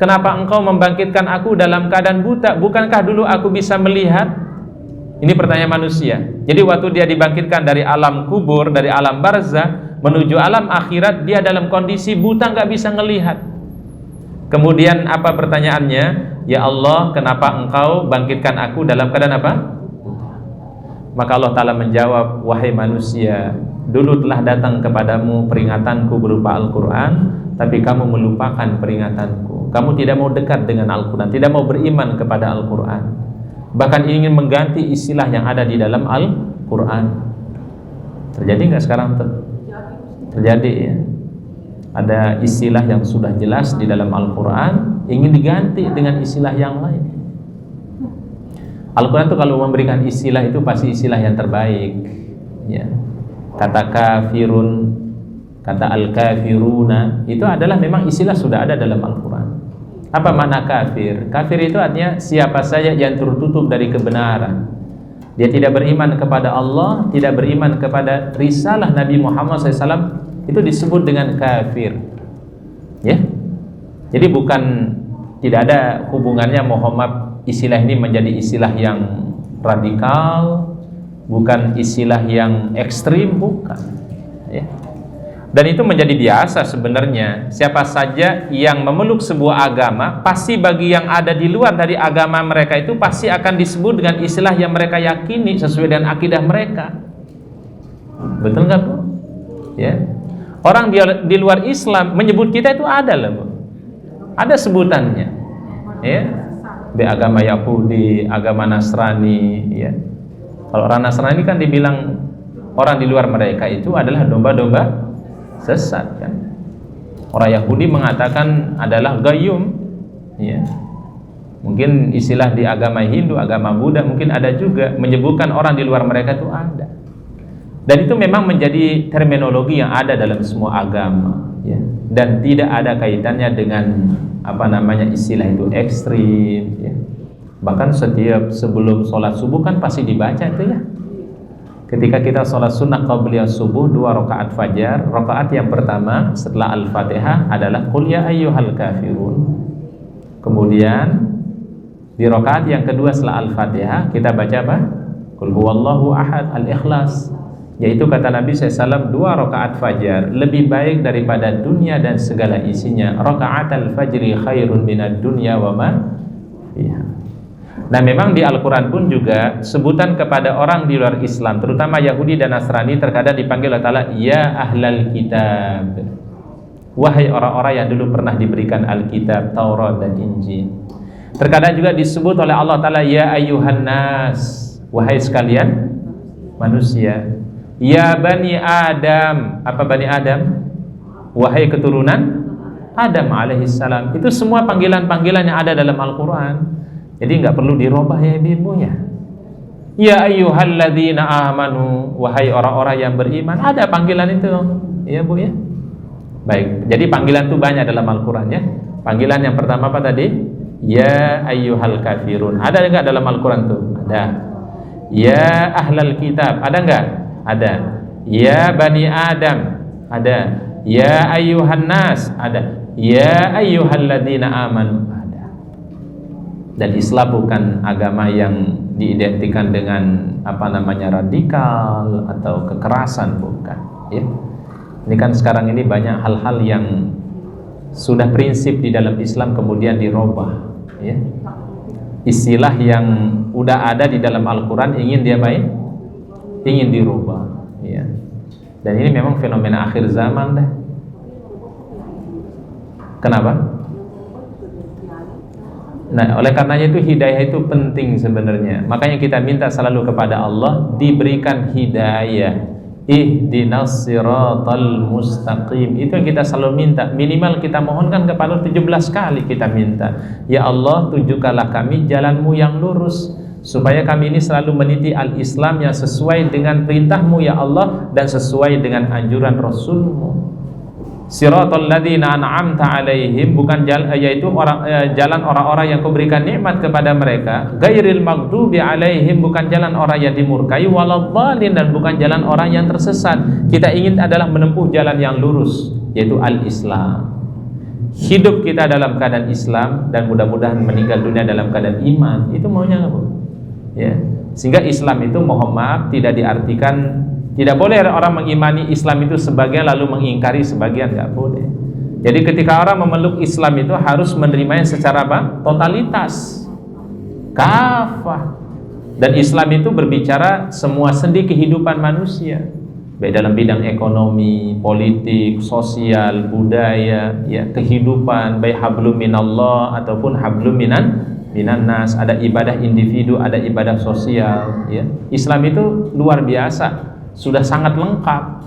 kenapa engkau membangkitkan aku dalam keadaan buta? Bukankah dulu aku bisa melihat? Ini pertanyaan manusia. Jadi waktu dia dibangkitkan dari alam kubur, dari alam barzah menuju alam akhirat, dia dalam kondisi buta, nggak bisa ngelihat. Kemudian apa pertanyaannya? Ya Allah, kenapa engkau bangkitkan aku dalam keadaan apa? Maka Allah Ta'ala menjawab, wahai manusia, dulu telah datang kepadamu peringatanku berupa Al-Quran, tapi kamu melupakan peringatanku. Kamu tidak mau dekat dengan Al-Quran, tidak mau beriman kepada Al-Quran, bahkan ingin mengganti istilah yang ada di dalam Al-Quran. Terjadi nggak sekarang? Terjadi ya. Ada istilah yang sudah jelas di dalam Al-Quran, ingin diganti dengan istilah yang lain. Al-Quran itu kalau memberikan istilah itu pasti istilah yang terbaik ya. Kata kafirun, kata al-kafiruna, itu adalah memang istilah sudah ada dalam Al-Quran. Apa makna kafir? Kafir itu artinya siapa saja yang tertutup dari kebenaran. Dia tidak beriman kepada Allah, tidak beriman kepada risalah Nabi Muhammad SAW, itu disebut dengan kafir ya. Jadi bukan, tidak ada hubungannya Muhammad, istilah ini menjadi istilah yang radikal, bukan istilah yang ekstrim, bukan ya. Dan itu menjadi biasa sebenarnya. Siapa saja yang memeluk sebuah agama, pasti bagi yang ada di luar dari agama mereka itu pasti akan disebut dengan istilah yang mereka yakini sesuai dengan akidah mereka. Betul nggak Bu? Ya. Orang di luar Islam menyebut kita itu ada loh Bu. Ada sebutannya ya. Di agama Yahudi, agama Nasrani ya. Kalau orang Nasrani kan dibilang orang di luar mereka itu adalah domba-domba sesat kan. Orang Yahudi mengatakan adalah Gayyum ya. Mungkin istilah di agama Hindu, agama Buddha mungkin ada juga menyebutkan orang di luar mereka itu ada. Dan itu memang menjadi terminologi yang ada dalam semua agama ya. Dan tidak ada kaitannya dengan apa namanya istilah itu ekstrim ya. Bahkan setiap sebelum sholat subuh kan pasti dibaca itu ya. Ketika kita sholat sunnah qabliyah subuh 2 rakaat fajar, rakaat yang pertama setelah Al-Fatihah adalah Qul ya ayyuhal kafirun. Kemudian di rakaat yang kedua setelah Al-Fatihah kita baca apa? Qul huwallahu ahad, Al-Ikhlas. Yaitu kata Nabi SAW, 2 rakaat fajar lebih baik daripada dunia dan segala isinya. Rakaat al-fajri khairun minad dunya wa ma fiha. Nah, memang di Al-Quran pun juga sebutan kepada orang di luar Islam, terutama Yahudi dan Nasrani, terkadang dipanggil Allah Ta'ala ya ahlal kitab, wahai orang-orang yang dulu pernah diberikan Alkitab, Taurat dan Injil. Terkadang juga disebut oleh Allah Ta'ala ya ayyuhan nas, wahai sekalian manusia. Ya bani Adam, apa bani Adam? Wahai keturunan Adam alaihissalam. Itu semua panggilan-panggilan yang ada dalam Al-Quran. Jadi nggak perlu dirubah ya ibu ya. Ya ayyuhalladzina amanu, wahai orang-orang yang beriman. Ada panggilan itu, ya bu ya. Baik, jadi panggilan itu banyak dalam Al-Quran ya. Panggilan yang pertama apa tadi? Ya ayyuhal kafirun. Ada nggak dalam Al-Quran tuh? Ada. Ya ahlal kitab. Ada nggak? Ada. Ya bani Adam. Ada. Ya ayyuhan nas. Ada. Ya ayyuhalladzina amanu. Dan Islam bukan agama yang diidentikan dengan radikal atau kekerasan, bukan ya. Ini kan sekarang ini banyak hal-hal yang sudah prinsip di dalam Islam kemudian dirubah ya. Istilah yang udah ada di dalam Al-Quran ingin ingin dirubah ya. Dan ini memang fenomena akhir zaman deh. Kenapa? Nah, oleh karenanya itu hidayah itu penting sebenarnya. Makanya kita minta selalu kepada Allah diberikan hidayah. Ihdinas siratal mustaqim. Itu yang kita selalu minta. Minimal kita mohonkan kepada 17 kali kita minta. Ya Allah, tunjukkanlah kami jalanmu yang lurus, supaya kami ini selalu meniti al-Islam yang sesuai dengan perintahmu ya Allah, dan sesuai dengan anjuran Rasulmu. Siratal ladzina an'amta alaihim, bukan yaitu jalan orang-orang yang kau berikan nikmat kepada mereka. Ghairil maghdubi alaihim, bukan jalan orang yang dimurkai, waladhdallin, dan bukan jalan orang yang tersesat. Kita ingin adalah menempuh jalan yang lurus, yaitu al-Islam. Hidup kita dalam keadaan Islam dan mudah-mudahan meninggal dunia dalam keadaan iman. Itu maunya Bu. Ya. Sehingga Islam itu mohon maaf tidak diartikan, tidak boleh orang mengimani Islam itu sebagian lalu mengingkari sebagian, nggak boleh. Jadi ketika orang memeluk Islam itu harus menerimanya secara apa? Totalitas, kafah. Dan Islam itu berbicara semua sendi kehidupan manusia, baik dalam bidang ekonomi, politik, sosial, budaya, ya, kehidupan, baik hablum minallah ataupun hablum minan nas. Ada ibadah individu, ada ibadah sosial, ya. Islam itu luar biasa, sudah sangat lengkap.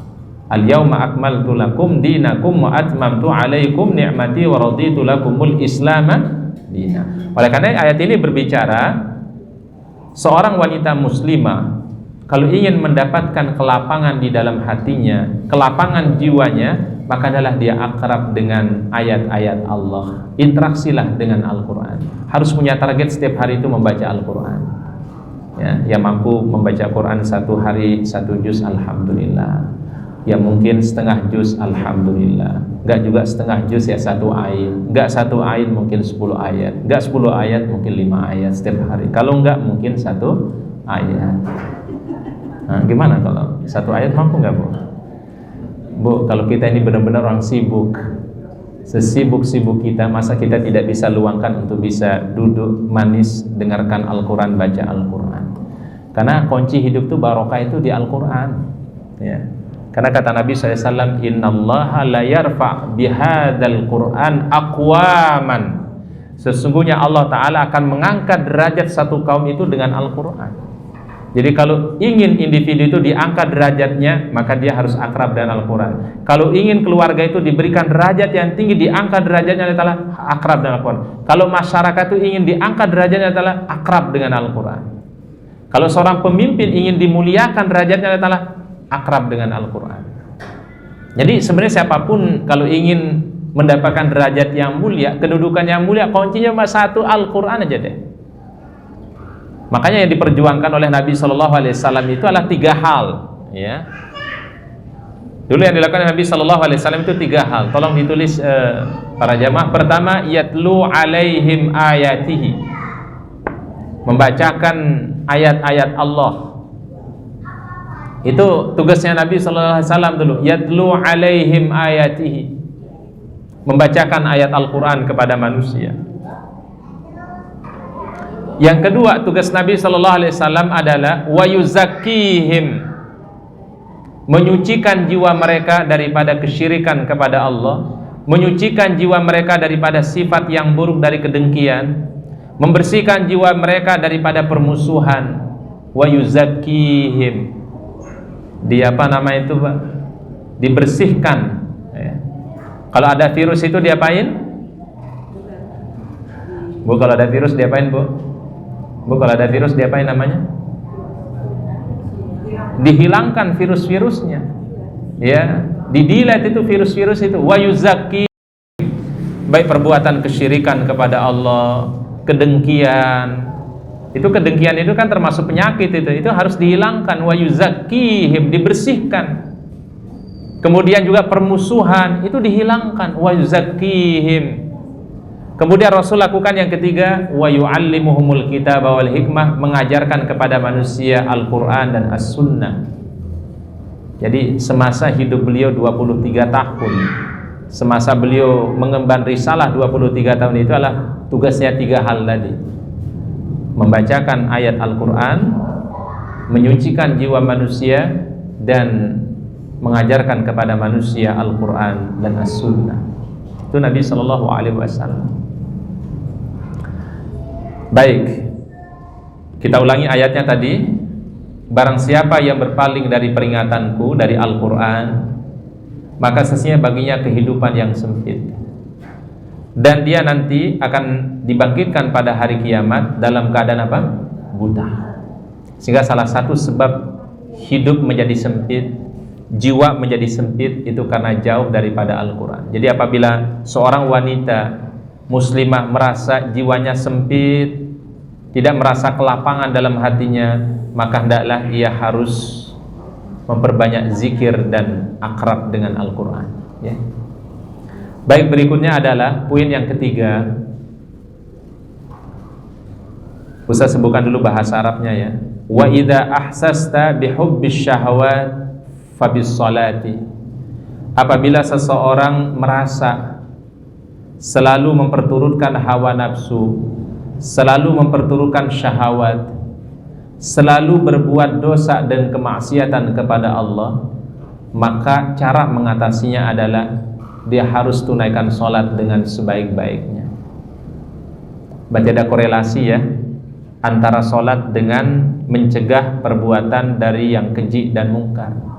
Al-yauma akmaltu lakum dinakum wa atmamtu alaikum ni'mati wa raditu lakumul islama dina. Oleh karena ayat ini berbicara seorang wanita muslimah kalau ingin mendapatkan kelapangan di dalam hatinya, kelapangan jiwanya, maka adalah dia akrab dengan ayat-ayat Allah. Interaksilah dengan Al-Quran. Harus punya target setiap hari itu membaca Al-Quran. Ya, yang mampu membaca Quran 1 hari 1 juz, alhamdulillah. Yang mungkin setengah juz, alhamdulillah. Enggak juga setengah juz ya 1 ayat. Enggak 1 ayat mungkin 10 ayat. Enggak 10 ayat mungkin 5 ayat setiap hari. Kalau enggak mungkin 1 ayat. Nah, gimana kalau 1 ayat mampu enggak Bu? Bu, kalau kita ini benar-benar orang sibuk, sesibuk-sibuk kita, masa kita tidak bisa luangkan untuk bisa duduk manis dengarkan Al-Quran, baca Al-Quran. Karena kunci hidup itu barokah itu di Al-Quran ya. Karena kata Nabi SAW, innallaha la yarfa' bihadzal Qur'an aqwaman, sesungguhnya Allah Ta'ala akan mengangkat derajat satu kaum itu dengan Al-Quran. Jadi kalau ingin individu itu diangkat derajatnya, maka dia harus akrab dengan Al-Quran. Kalau ingin keluarga itu diberikan derajat yang tinggi, diangkat derajatnya adalah akrab dengan Al-Quran. Kalau masyarakat itu ingin diangkat derajatnya adalah akrab dengan Al-Quran. Kalau seorang pemimpin ingin dimuliakan derajatnya adalah akrab dengan Al-Quran. Jadi sebenarnya siapapun kalau ingin mendapatkan derajat yang mulia, kedudukan yang mulia, kuncinya cuma satu, Al-Quran aja deh. Makanya yang diperjuangkan oleh Nabi Shallallahu Alaihi Wasallam itu adalah 3 hal, ya. Dulu yang dilakukan Nabi Shallallahu Alaihi Wasallam itu 3 hal. Tolong ditulis para jamaah. Pertama, yatlu alaihim ayatihi, membacakan ayat-ayat Allah. Itu tugasnya Nabi Sallallahu Alaihi Wasallam dulu. Yatlu alaihim ayatihi, membacakan ayat Al-Quran kepada manusia. Yang kedua, tugas Nabi Sallallahu Alaihi Wasallam adalah wa yuzakkihim, menyucikan jiwa mereka daripada kesyirikan kepada Allah, menyucikan jiwa mereka daripada sifat yang buruk dari kedengkian, membersihkan jiwa mereka daripada permusuhan. Wa yuzakkihim, Pak? Dibersihkan, ya. Kalau ada virus itu diapain? Bu, kalau ada virus diapain, Bu? Bu, kalau ada virus diapain namanya? Dihilangkan virus-virusnya, ya. Di-delete itu virus-virus itu. Wa yuzakki, baik perbuatan kesyirikan kepada Allah, kedengkian. Itu kedengkian itu kan termasuk penyakit, itu harus dihilangkan. Wa yuzakkihim, dibersihkan. Kemudian juga permusuhan itu dihilangkan. Wa yuzakkihim. Kemudian Rasul lakukan yang ketiga, wa yu'allimuhumul kitaba wal hikmah, mengajarkan kepada manusia Al-Quran dan As-Sunnah. Jadi semasa hidup beliau 23 tahun, semasa beliau mengemban risalah 23 tahun, itu adalah tugasnya 3 hal tadi: membacakan ayat Al-Quran, menyucikan jiwa manusia, dan mengajarkan kepada manusia Al-Quran dan As-Sunnah. Itu Nabi Sallallahu Alaihi Wasallam. Baik, kita ulangi ayatnya tadi. Barang siapa yang berpaling dari peringatanku, dari Al-Quran, maka sesungguhnya baginya kehidupan yang sempit, dan dia nanti akan dibangkitkan pada hari kiamat dalam keadaan apa? Buta. Sehingga salah satu sebab hidup menjadi sempit, jiwa menjadi sempit, itu karena jauh daripada Al-Quran. Jadi apabila seorang wanita muslimah merasa jiwanya sempit, tidak merasa kelapangan dalam hatinya, maka hendaklah ia harus memperbanyak zikir dan akrab dengan Al-Quran, ya. Baik, berikutnya adalah poin yang ketiga. Ustaz sebutkan dulu bahasa Arabnya, ya. Wa idza ahsasta bihubbis syahawat fabis salati. Apabila seseorang merasa selalu memperturutkan hawa nafsu, selalu memperturutkan syahwat, selalu berbuat dosa dan kemaksiatan kepada Allah, maka cara mengatasinya adalah dia harus tunaikan sholat dengan sebaik-baiknya. Berarti ada korelasi, ya, antara sholat dengan mencegah perbuatan dari yang keji dan mungkar.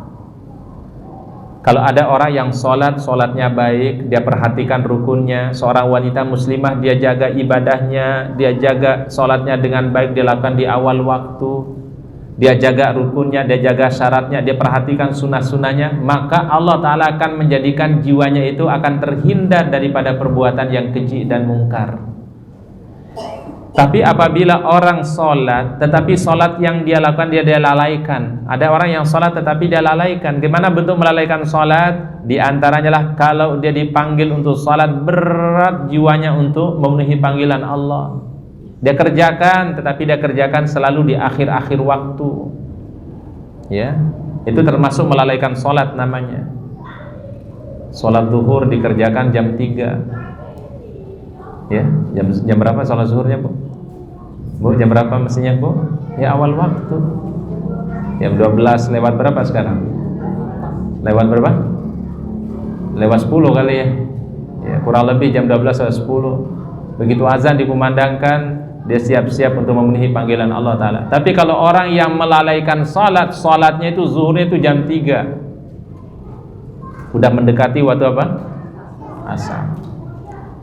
Kalau ada orang yang sholatnya baik, dia perhatikan rukunnya. Seorang wanita muslimah, dia jaga ibadahnya, dia jaga sholatnya dengan baik, dia lakukan di awal waktu, dia jaga rukunnya, dia jaga syaratnya, dia perhatikan sunnah-sunnahnya, maka Allah Ta'ala akan menjadikan jiwanya itu akan terhindar daripada perbuatan yang keji dan mungkar. Tapi apabila orang sholat, tetapi sholat yang dia lakukan dia lalaikan. Ada orang yang sholat tetapi dia lalaikan. Gimana bentuk melalaikan sholat? Di antaranya lah kalau dia dipanggil untuk sholat, berat jiwanya untuk memenuhi panggilan Allah. Dia kerjakan, tetapi dia kerjakan selalu di akhir-akhir waktu, ya. Itu termasuk melalaikan sholat namanya. Sholat zuhur dikerjakan jam 3, ya. Jam berapa sholat zuhurnya, Bu? Bu, jam berapa mestinya, Bu? Ya, awal waktu. Jam 12 lewat berapa sekarang? Lewat berapa? Lewat 10 kali, ya. Ya, kurang lebih jam 12 lewat 10. Begitu azan dikumandangkan, dia siap-siap untuk memenuhi panggilan Allah Ta'ala. Tapi kalau orang yang melalaikan sholatnya itu zuhurnya itu jam 3, udah mendekati waktu apa? Asar.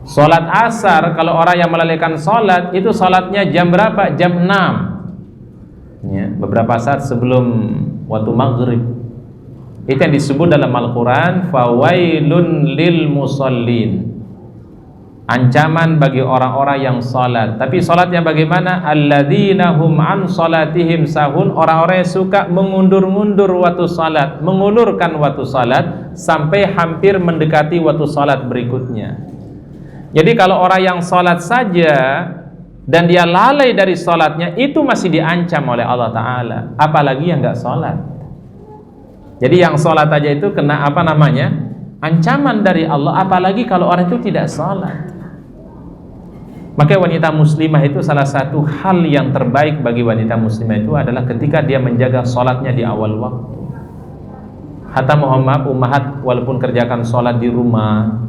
Sholat asar, kalau orang yang melalaikan sholat, itu sholatnya jam berapa? Jam 6, ya, beberapa saat sebelum waktu maghrib. Itu yang disebut dalam Al-Quran, fawailun lil musallin. Ancaman bagi orang-orang yang salat. Tapi salatnya bagaimana? Alladzina hum an salatihim sahun. Orang-orang yang suka mengundur-mundur waktu salat, mengulurkan waktu salat sampai hampir mendekati waktu salat berikutnya. Jadi kalau orang yang salat saja dan dia lalai dari salatnya, itu masih diancam oleh Allah Ta'ala, apalagi yang gak salat. Jadi yang salat aja itu kena apa namanya? Ancaman dari Allah, apalagi kalau orang itu tidak salat. Maka wanita muslimah itu salah satu hal yang terbaik bagi wanita muslimah itu adalah ketika dia menjaga sholatnya di awal waktu. Hatta mohon maaf ummahat, walaupun kerjakan sholat di rumah,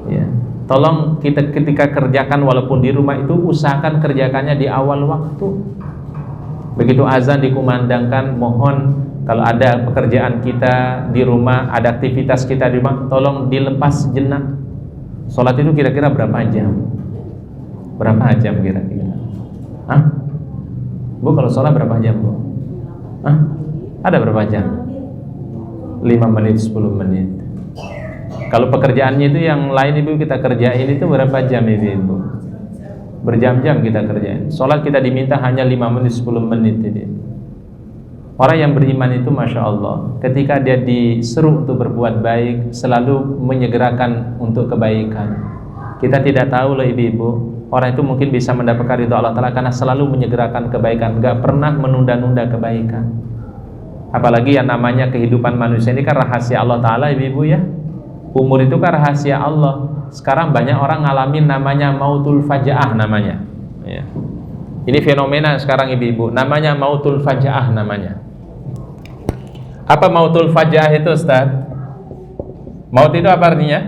ya, tolong kita ketika kerjakan walaupun di rumah itu usahakan kerjakannya di awal waktu. Begitu azan dikumandangkan, mohon kalau ada pekerjaan kita di rumah, ada aktivitas kita di rumah, tolong dilepas sejenak. Sholat itu kira-kira berapa jam? Berapa jam kira-kira? Hah? Bu, kalau sholat berapa jam, Bu? Hah? Ada berapa jam? 5 menit, 10 menit. Kalau pekerjaannya itu yang lain Ibu kita kerjain itu berapa jam Ibu? Berjam-jam kita kerjain. Sholat kita diminta hanya 5 menit, 10 menit ini. Orang yang beriman itu Masya Allah, ketika dia diseru untuk berbuat baik, selalu menyegerakan untuk kebaikan. Kita tidak tahu loh ibu-ibu, orang itu mungkin bisa mendapatkan ridha Allah Ta'ala karena selalu menyegerakan kebaikan, gak pernah menunda-nunda kebaikan. Apalagi yang namanya kehidupan manusia ini kan rahasia Allah Ta'ala ibu-ibu ya. Umur itu kan rahasia Allah. Sekarang banyak orang ngalamin namanya mautul faja'ah namanya ya. Ini fenomena sekarang ibu-ibu, namanya mautul faja'ah namanya. Apa mautul faja'ah itu Ustaz? Maut itu apa artinya?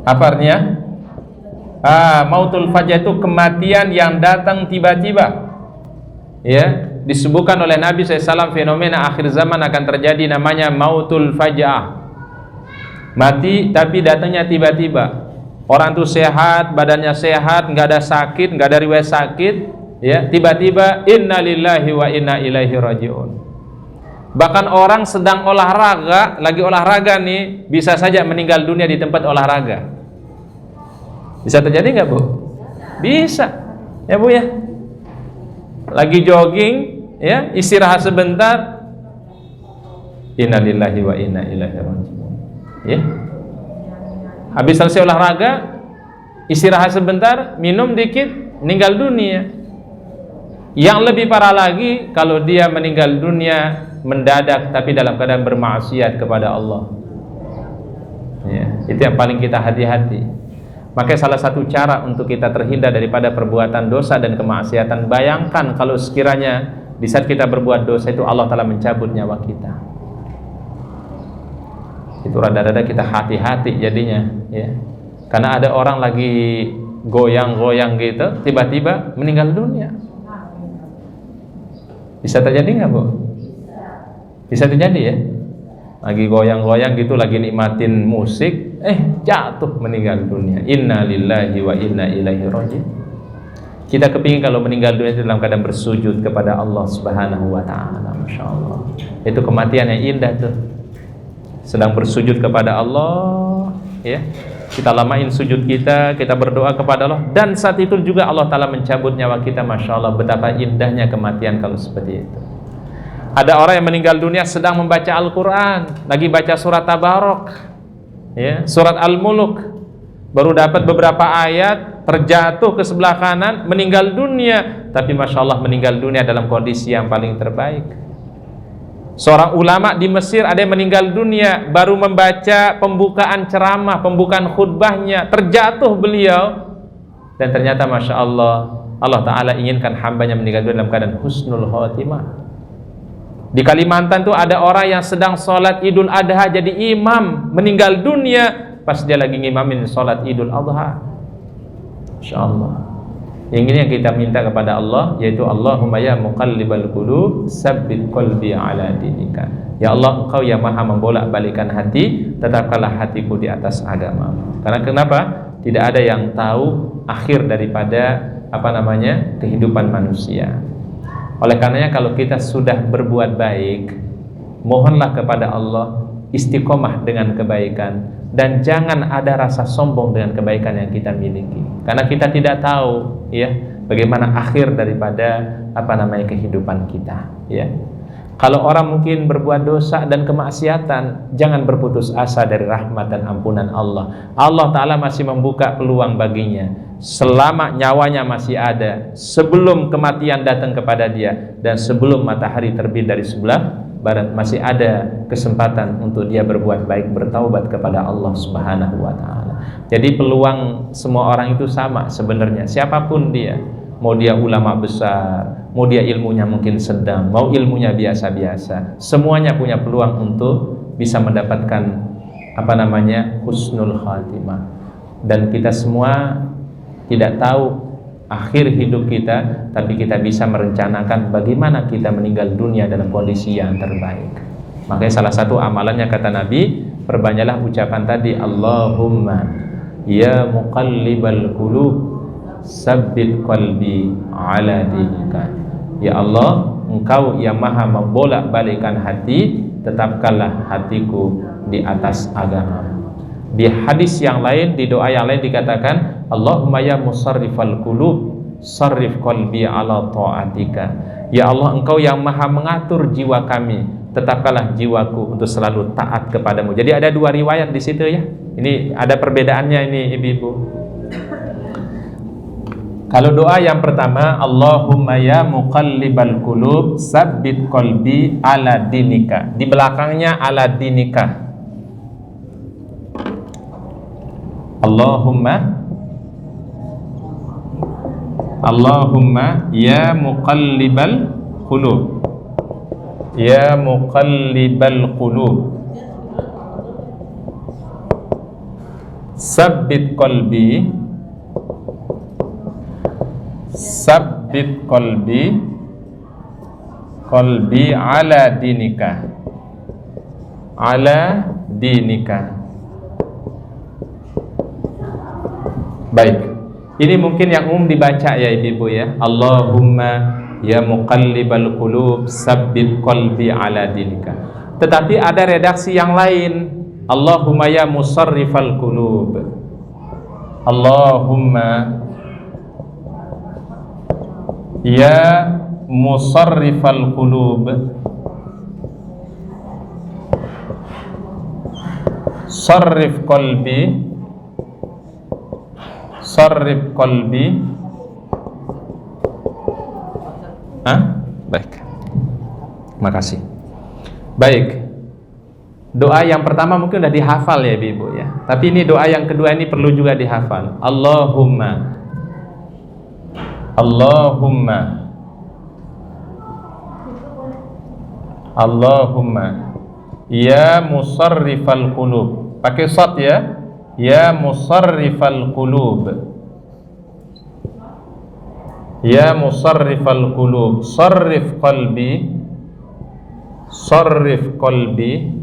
Apa artinya? Mautul faja'ah itu kematian yang datang tiba-tiba. Ya, disebutkan oleh Nabi SAW fenomena akhir zaman akan terjadi namanya mautul faja'ah. Mati tapi datangnya tiba-tiba. Orang itu sehat, badannya sehat, nggak ada sakit, nggak ada riwayat sakit, ya, tiba-tiba innalillahi wa inna ilaihi rajiun. Bahkan orang sedang olahraga, lagi olahraga nih, bisa saja meninggal dunia di tempat olahraga. Bisa terjadi nggak Bu? Bisa, ya Bu ya. Lagi jogging, ya, istirahat sebentar, innalillahi wa inna ilaihi rajiun. Ya. Habis selesai olahraga, istirahat sebentar, minum dikit, meninggal dunia. Yang lebih parah lagi kalau dia meninggal dunia mendadak tapi dalam keadaan bermaksiat kepada Allah. Ya, itu yang paling kita hati-hati. Makanya salah satu cara untuk kita terhindar daripada perbuatan dosa dan kemaksiatan, bayangkan kalau sekiranya di saat kita berbuat dosa itu Allah Ta'ala mencabut nyawa kita. Itu rada-rada kita hati-hati jadinya ya. Karena ada orang lagi goyang-goyang gitu, tiba-tiba meninggal dunia. Bisa terjadi nggak Bu? Bisa terjadi ya. Lagi goyang-goyang gitu, lagi nikmatin musik, jatuh meninggal dunia. Inna lillahi wa inna ilaihi raji'un. Kita kepingin kalau meninggal dunia itu dalam keadaan bersujud kepada Allah Subhanahu wa Ta'ala. Masya Allah. Itu kematian yang indah tuh. Sedang bersujud kepada Allah, ya, kita lamain sujud kita berdoa kepada Allah, dan saat itu juga Allah Ta'ala mencabut nyawa kita. Masya Allah, betapa indahnya kematian kalau seperti itu. Ada orang yang meninggal dunia sedang membaca Al-Quran, lagi baca surat Tabarok, ya, surat Al-Muluk, baru dapat beberapa ayat, terjatuh ke sebelah kanan, meninggal dunia. Tapi Masya Allah, meninggal dunia dalam kondisi yang paling terbaik. Seorang ulama di Mesir ada yang meninggal dunia, baru membaca pembukaan ceramah, pembukaan khutbahnya, terjatuh beliau, dan ternyata Masya Allah, Allah Ta'ala inginkan hambanya meninggal dunia dalam keadaan husnul khotimah. Di Kalimantan tuh ada orang yang sedang sholat Idul Adha jadi imam, meninggal dunia pas dia lagi ngimamin sholat Idul Adha. Masya Allah. Yang ini yang kita minta kepada Allah, yaitu Allahumma ya muqallibal qulub tsabbit qalbi ala dinika. Ya Allah, Engkau yang maha membolak-balikan hati, tetapkanlah hatiku di atas agama. Karena kenapa? Tidak ada yang tahu akhir daripada kehidupan manusia. Oleh karenanya kalau kita sudah berbuat baik, mohonlah kepada Allah istiqomah dengan kebaikan, dan jangan ada rasa sombong dengan kebaikan yang kita miliki, karena kita tidak tahu ya bagaimana akhir daripada kehidupan kita ya. Kalau orang mungkin berbuat dosa dan kemaksiatan, jangan berputus asa dari rahmat dan ampunan Allah. Allah Ta'ala masih membuka peluang baginya selama nyawanya masih ada, sebelum kematian datang kepada dia, dan sebelum matahari terbit dari sebelah barat, masih ada kesempatan untuk dia berbuat baik, bertaubat kepada Allah Subhanahu wa Ta'ala. Jadi peluang semua orang itu sama sebenarnya, siapapun dia, mau dia ulama besar, mau dia ilmunya mungkin sedang, mau ilmunya biasa-biasa, semuanya punya peluang untuk bisa mendapatkan husnul khatimah. Dan kita semua tidak tahu akhir hidup kita, tapi kita bisa merencanakan bagaimana kita meninggal dunia dalam kondisi yang terbaik. Makanya salah satu amalannya, kata Nabi, perbanyaklah ucapan tadi, Allahumma ya muqallibal qulub sabbit qalbi ala dinika. Ya Allah, Engkau yang maha membolak-balikkan hati, tetapkanlah hatiku di atas agama. Di hadis yang lain, di doa yang lain dikatakan, Allahumma ya musarrifal qulub sarrif qalbi ala ta'atika. Ya Allah, Engkau yang maha mengatur jiwa kami, tetapkanlah jiwaku untuk selalu taat kepadamu. Jadi ada dua riwayat di situ ya. Ini ada perbedaannya ini ibu-ibu. Kalau doa yang pertama, Allahumma ya muqallibal qulub sabbit qalbi ala dinika, di belakangnya ala dinika. Allahumma ya muqallibal qulub, ya muqallibal qulub sabbit qalbi, sabbit qalbi ala dinika, ala dinika. Baik, ini mungkin yang umum dibaca ya ibu ya, Allahumma ya muqallibal qulub sabbit qalbi ala dinika. Tetapi ada redaksi yang lain, Allahumma ya musarrifal qulub, Allahumma ya musarrifal qulub sarrif qalbi, sarrif qalbi. Baik, makasih. Baik, doa yang pertama mungkin udah dihafal ya ibu ya, tapi ini doa yang kedua ini perlu juga dihafal. Allahumma ya musarrifal qulub, pakai shad ya, ya musarrifal qulub, ya musarrifal qulub sarrif qalbi, sarrif qalbi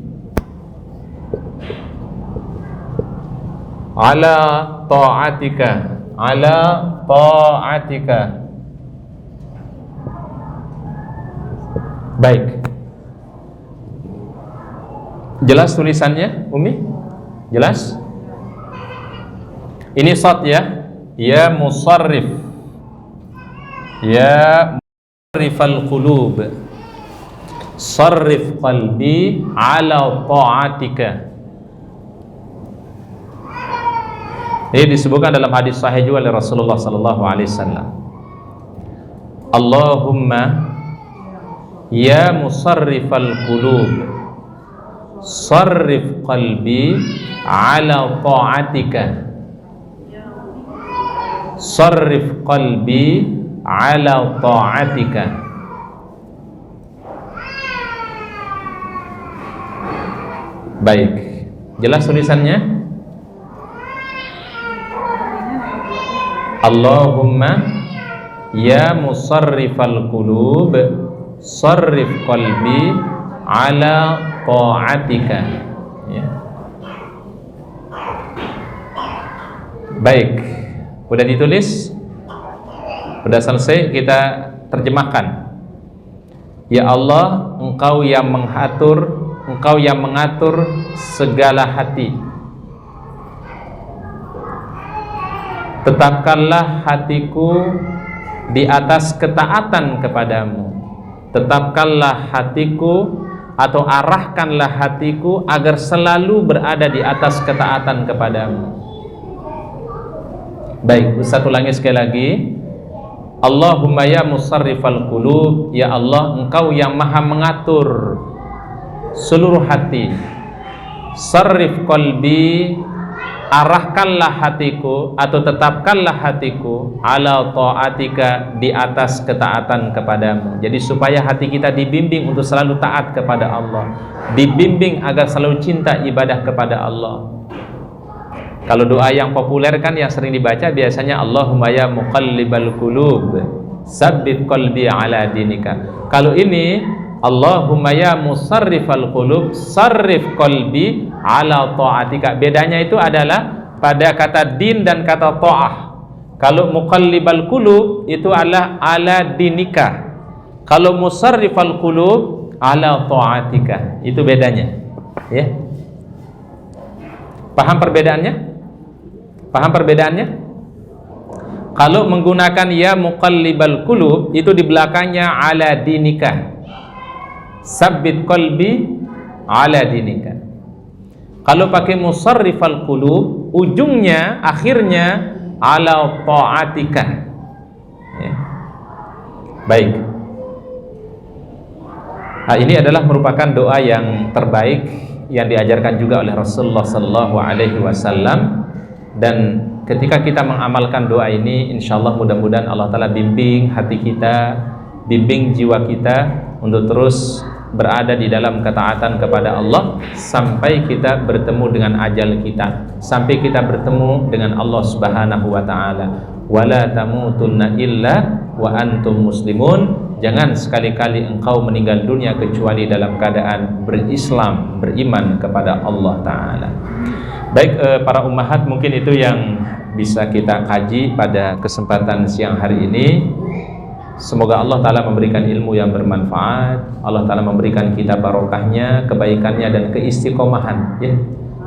ala ta'atika, ala ta'atika. Baik, jelas tulisannya Umi? Jelas? Ini shad ya, ya musarrif, ya musarrifal qulub sarrif qalbi ala ta'atika. Ini disebutkan dalam hadis sahih juga oleh Rasulullah sallallahu alaihi wasallam. Allahumma ya musarrifal qulub sarrif qalbi ala ta'atika, sarrif qalbi ala ta'atika. Baik, jelas tulisannya? Allahumma ya musarrifal qulub sarrif qalbi ala ta'atika ya. Baik, udah ditulis? Udah selesai, kita terjemahkan. Ya Allah, Engkau yang mengatur Engkau yang mengatur segala hati. Tetapkanlah hatiku di atas ketaatan kepadamu. Tetapkanlah hatiku atau arahkanlah hatiku agar selalu berada di atas ketaatan kepadamu. Baik, Ustaz ulangi sekali lagi. Allahumma ya musarrifal qulub, ya Allah, Engkau yang maha mengatur seluruh hati. Sarrif qalbi, arahkanlah hatiku atau tetapkanlah hatiku ala ta'atika, di atas ketaatan kepadamu. Jadi supaya hati kita dibimbing untuk selalu taat kepada Allah, dibimbing agar selalu cinta ibadah kepada Allah. Kalau doa yang populer kan yang sering dibaca biasanya Allahumma ya muqallibal qulub sabbit qalbi ala dinika. Kalau ini Allahumma ya musarrifal qulub sarrif qalbi ala ta'atika. Bedanya itu adalah pada kata din dan kata ta'ah. Kalau muqallibal qulub itu adalah ala dinika. Kalau musarrifal qulub ala ta'atika. Itu bedanya. Ya. Paham perbedaannya? Paham perbedaannya? Kalau menggunakan ya muqallibal qulub itu di belakangnya ala dinika. Sabbit qalbi ala dinika. Kalau pakai musarrifal qulub, ujungnya akhirnya ala ta'atika. Ya. Baik. Nah, ini adalah merupakan doa yang terbaik yang diajarkan juga oleh Rasulullah sallallahu alaihi wasallam, dan ketika kita mengamalkan doa ini, insyaallah mudah-mudahan Allah Ta'ala bimbing hati kita, bimbing jiwa kita untuk terus berada di dalam ketaatan kepada Allah sampai kita bertemu dengan ajal kita, sampai kita bertemu dengan Allah Subhanahu wa taala. Wala tamutunna illa wa antum muslimun. Jangan sekali-kali engkau meninggal dunia kecuali dalam keadaan berislam, beriman kepada Allah taala. Baik, para ummahat, mungkin itu yang bisa kita kaji pada kesempatan siang hari ini. Semoga Allah Ta'ala memberikan ilmu yang bermanfaat, Allah Ta'ala memberikan kita barokahnya, kebaikannya, dan keistiqomahan, ya.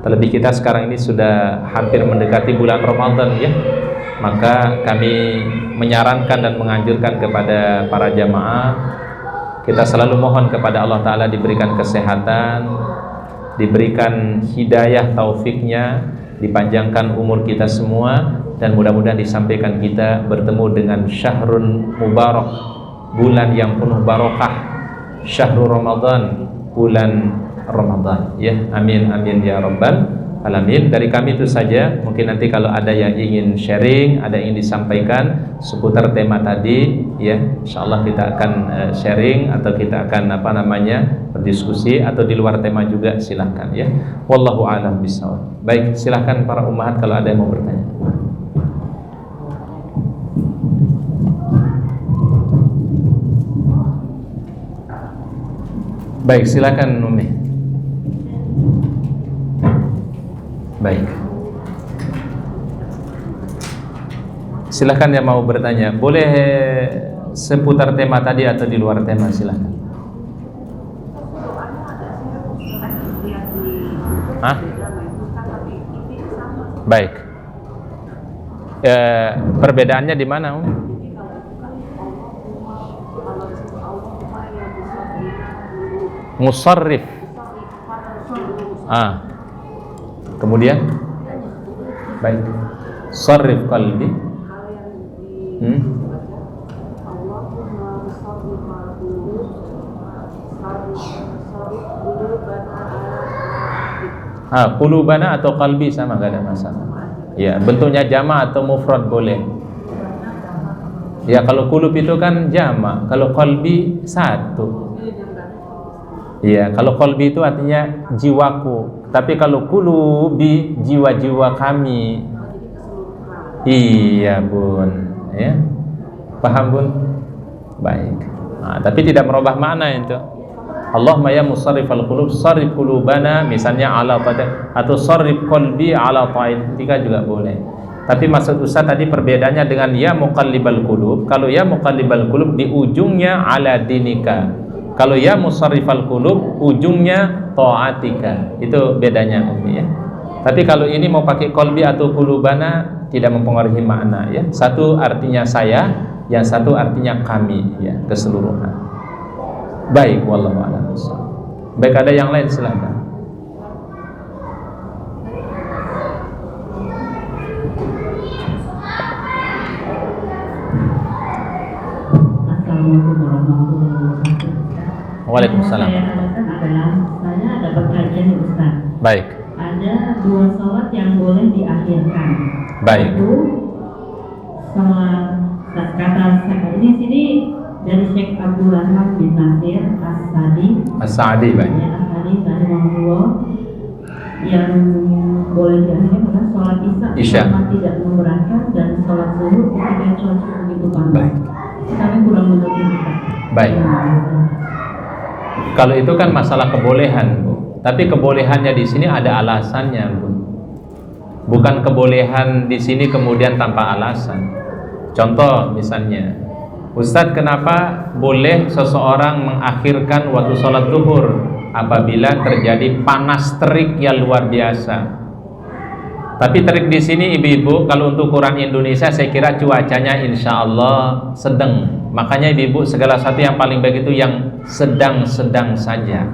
Terlebih kita sekarang ini sudah hampir mendekati bulan Ramadan, ya. Maka kami menyarankan dan menganjurkan kepada para jamaah, kita selalu mohon kepada Allah Ta'ala diberikan kesehatan, diberikan hidayah taufiknya, dipanjangkan umur kita semua, dan mudah-mudahan disampaikan kita bertemu dengan syahrun mubarak, bulan yang penuh barokah, syahrul Ramadan, bulan Ramadan, ya. Amin amin ya rabbal alamin. Dari kami itu saja. Mungkin nanti kalau ada yang ingin sharing, ada yang ingin disampaikan seputar tema tadi, ya, insyaallah kita akan sharing atau kita akan berdiskusi, atau di luar tema juga silahkan, ya. Wallahu a'lam bishawab. Baik, silahkan para ummahat kalau ada yang mau bertanya. Baik, silakan Umi. Baik. Silakan yang mau bertanya. Boleh seputar tema tadi atau di luar tema, silakan. Hah? Baik. Perbedaannya di mana, Om? Musarrif. Kemudian? Baik. Sarrif qalbi. Qulubana atau qalbi sama, gak ada masalah. Ya, bentuknya jama' atau mufrad boleh. Ya, kalau qulub itu kan jama', kalau qalbi satu. Ya, kalau qalbi itu artinya jiwaku, tapi kalau qulubi jiwa-jiwa kami. Iya, Bun. Ya. Paham, Bun? Baik. Tapi tidak merubah makna itu. Allahumma ya musarrifal qulub sarrif qulubana, misalnya ala ta'atik, atau sarrif qalbi ala ta'atika juga boleh. Tapi maksud Ustaz tadi perbedaannya dengan ya muqallibal qulub. Kalau ya muqallibal qulub di ujungnya ala dinika. Kalau ya musarrifal qulub ujungnya ta'atika. Itu bedanya Umi ya. Tapi kalau ini mau pakai qalbi atau qulubana tidak mempengaruhi makna ya. Satu artinya saya, yang satu artinya kami ya, keseluruhan. Baik, wallahu a'lam. Baik, ada yang lain silakan. Assalamualaikum warahmatullahi wabarakatuh. Waalaikumsalam. Yang saya tanyakan adalah, saya ada pertanyaan nih Ustaz. Baik. Ada dua sholat yang boleh diakhirkan. Baik. Itu sama kata saya ini sini dari Syekh Abdul Rahman bin Nasir As-Sadi. As-Sa'di baik. Ya, As-Sadi rahimahullah, yang boleh diakhirkan adalah sholat Isya selama tidak memberatkan dan sholat zuhur ketika cuaca begitu panas. Baik. Kami kurang mengerti. Baik. Kalau itu kan masalah kebolehan, Bu. Tapi kebolehannya di sini ada alasannya, Bu. Bukan kebolehan di sini kemudian tanpa alasan. Contoh misalnya, Ustadz, kenapa boleh seseorang mengakhirkan waktu sholat zuhur apabila terjadi panas terik yang luar biasa? Tapi terik di sini ibu-ibu, kalau untuk ukuran Indonesia saya kira cuacanya insya Allah sedang. Makanya ibu-ibu segala satu yang paling baik itu yang sedang-sedang saja.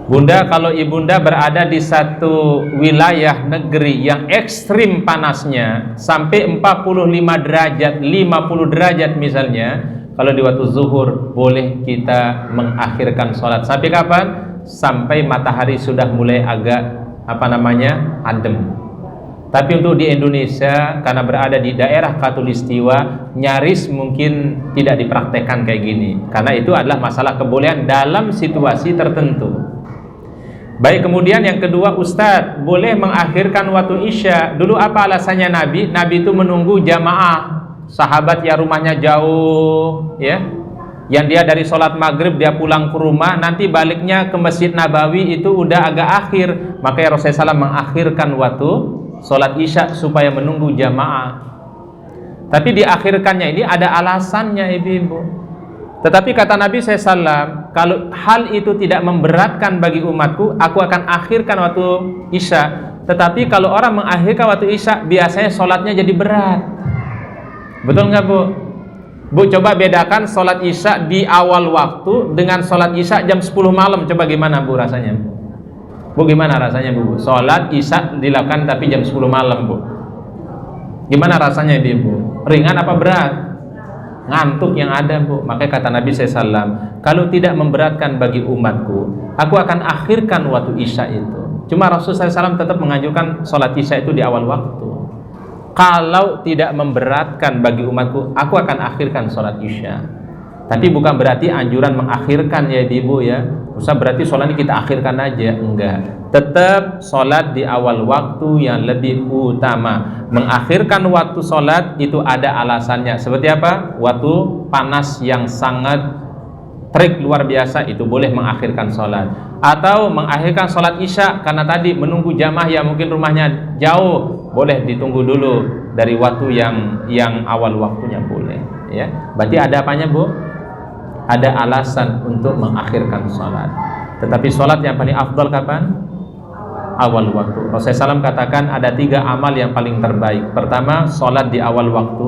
Bunda, kalau ibunda berada di satu wilayah negeri yang ekstrim panasnya sampai 45 derajat, 50 derajat misalnya, kalau di waktu zuhur boleh kita mengakhirkan sholat. Sampai kapan? Sampai matahari sudah mulai agak adem. Tapi untuk di Indonesia, karena berada di daerah khatulistiwa, nyaris mungkin tidak dipraktekkan kayak gini, karena itu adalah masalah kebolehan dalam situasi tertentu. Baik, kemudian yang kedua, Ustadz, boleh mengakhirkan waktu Isya. Dulu apa alasannya Nabi? Nabi itu menunggu jamaah sahabat yang rumahnya jauh ya, yang dia dari sholat maghrib dia pulang ke rumah, nanti baliknya ke Masjid Nabawi itu udah agak akhir, makanya Rasulullah SAW mengakhirkan waktu sholat Isya supaya menunggu jamaah. Tapi diakhirkannya ini ada alasannya ibu-ibu. Tetapi kata Nabi SAW, kalau hal itu tidak memberatkan bagi umatku, aku akan akhirkan waktu Isya. Tetapi kalau orang mengakhirkan waktu Isya, biasanya sholatnya jadi berat. Betul nggak Bu? Bu, coba bedakan sholat Isya di awal waktu dengan sholat Isya jam 10 malam. Coba gimana Bu rasanya? Bu, gimana rasanya Bu? Sholat Isya dilakukan tapi jam 10 malam Bu. Gimana rasanya Ibu? Ringan apa berat? Ngantuk yang ada Bu. Makanya kata Nabi SAW, kalau tidak memberatkan bagi umatku, aku akan akhirkan waktu Isya itu. Cuma Rasulullah SAW tetap menganjurkan sholat Isya itu di awal waktu. Kalau tidak memberatkan bagi umatku, aku akan akhirkan sholat Isya. Tapi bukan berarti anjuran mengakhirkan ya ibu ya. Usah berarti sholat ini kita akhirkan aja. Enggak. Tetap sholat di awal waktu yang lebih utama. Mengakhirkan waktu sholat itu ada alasannya. Seperti apa? Waktu panas yang sangat terik luar biasa, itu boleh mengakhirkan sholat. Atau mengakhirkan sholat Isya karena tadi menunggu jamaah yang mungkin rumahnya jauh, boleh ditunggu dulu dari waktu yang awal waktunya boleh ya. Berarti ada apanya Bu? Ada alasan untuk mengakhirkan sholat. Tetapi sholat yang paling afdal kapan? Awal waktu. Rasulullah SAW katakan ada 3 amal yang paling terbaik. Pertama, sholat di awal waktu.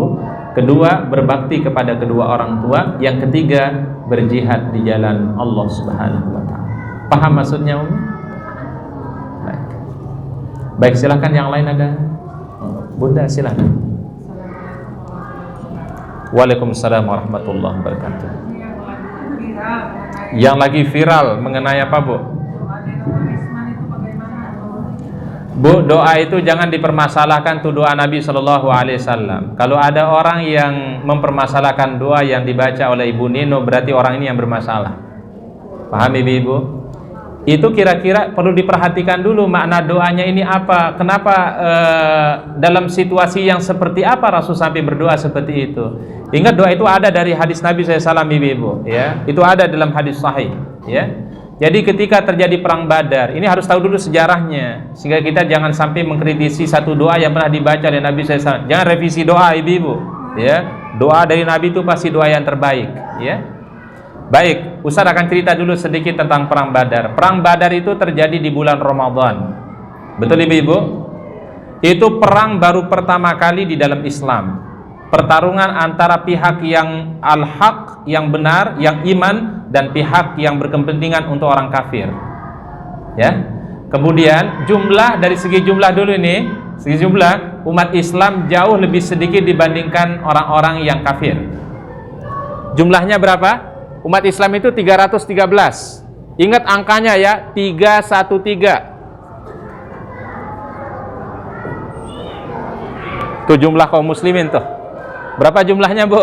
Kedua, berbakti kepada kedua orang tua. Yang ketiga, berjihad di jalan Allah Subhanahu wa Ta'ala. Paham maksudnya Umi? Baik. Baik, silakan yang lain ada. Bunda silakan. Waalaikumsalam warahmatullahi wabarakatuh. Yang lagi viral mengenai apa Bu? Bu, doa itu jangan dipermasalahkan, tuh doa Nabi SAW. Kalau ada orang yang mempermasalahkan doa yang dibaca oleh Ibu Nino, berarti orang ini yang bermasalah. Paham ibu-ibu? Itu kira-kira perlu diperhatikan dulu makna doanya ini apa. Kenapa dalam situasi yang seperti apa Rasul sampai berdoa seperti itu. Ingat doa itu ada dari hadis Nabi SAW ibu-ibu ya. Itu ada dalam hadis sahih ya. Jadi ketika terjadi perang Badar, ini harus tahu dulu sejarahnya, sehingga kita jangan sampai mengkritisi satu doa yang pernah dibaca oleh Nabi SAW. Jangan revisi doa ibu-ibu ya. Doa dari Nabi itu pasti doa yang terbaik ya. Baik, Ustaz akan cerita dulu sedikit tentang Perang Badar. Perang Badar itu terjadi di bulan Ramadan. Betul Ibu-ibu? Itu perang baru pertama kali di dalam Islam. Pertarungan antara pihak yang al-haq, yang benar, yang iman, dan pihak yang berkepentingan untuk orang kafir. Ya. Kemudian dari segi jumlah dulu ini, segi jumlah umat Islam jauh lebih sedikit dibandingkan orang-orang yang kafir. Jumlahnya berapa? Umat Islam itu 313. Ingat angkanya ya, 313. Tuh jumlah kaum muslimin tuh. Berapa jumlahnya, Bu?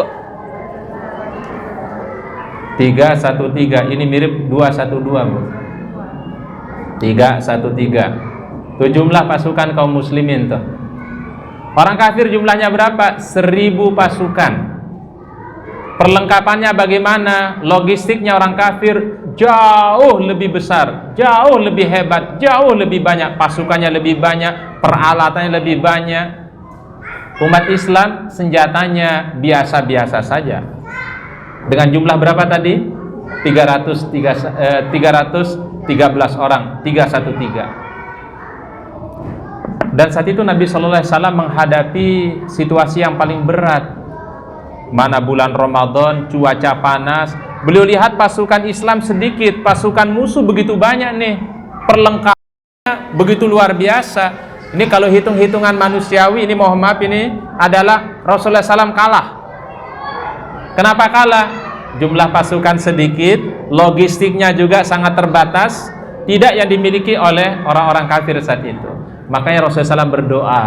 313. Ini mirip 212, Bu. 313. Tuh jumlah pasukan kaum muslimin tuh. Orang kafir jumlahnya berapa? 1000 pasukan. Perlengkapannya bagaimana? Logistiknya orang kafir jauh lebih besar, jauh lebih hebat, jauh lebih banyak. Pasukannya lebih banyak, peralatannya lebih banyak. Umat Islam senjatanya biasa-biasa saja. Dengan jumlah berapa tadi? 313 orang, 313. Dan saat itu Nabi Sallallahu Alaihi Wasallam menghadapi situasi yang paling berat. Mana bulan Ramadan, cuaca panas. Beliau lihat pasukan Islam sedikit, pasukan musuh begitu banyak nih. Perlengkapannya begitu luar biasa. Ini kalau hitung-hitungan manusiawi, ini mohon maaf, ini adalah Rasulullah SAW kalah. Kenapa kalah? Jumlah pasukan sedikit, logistiknya juga sangat terbatas, tidak yang dimiliki oleh orang-orang kafir saat itu. Makanya Rasulullah SAW berdoa,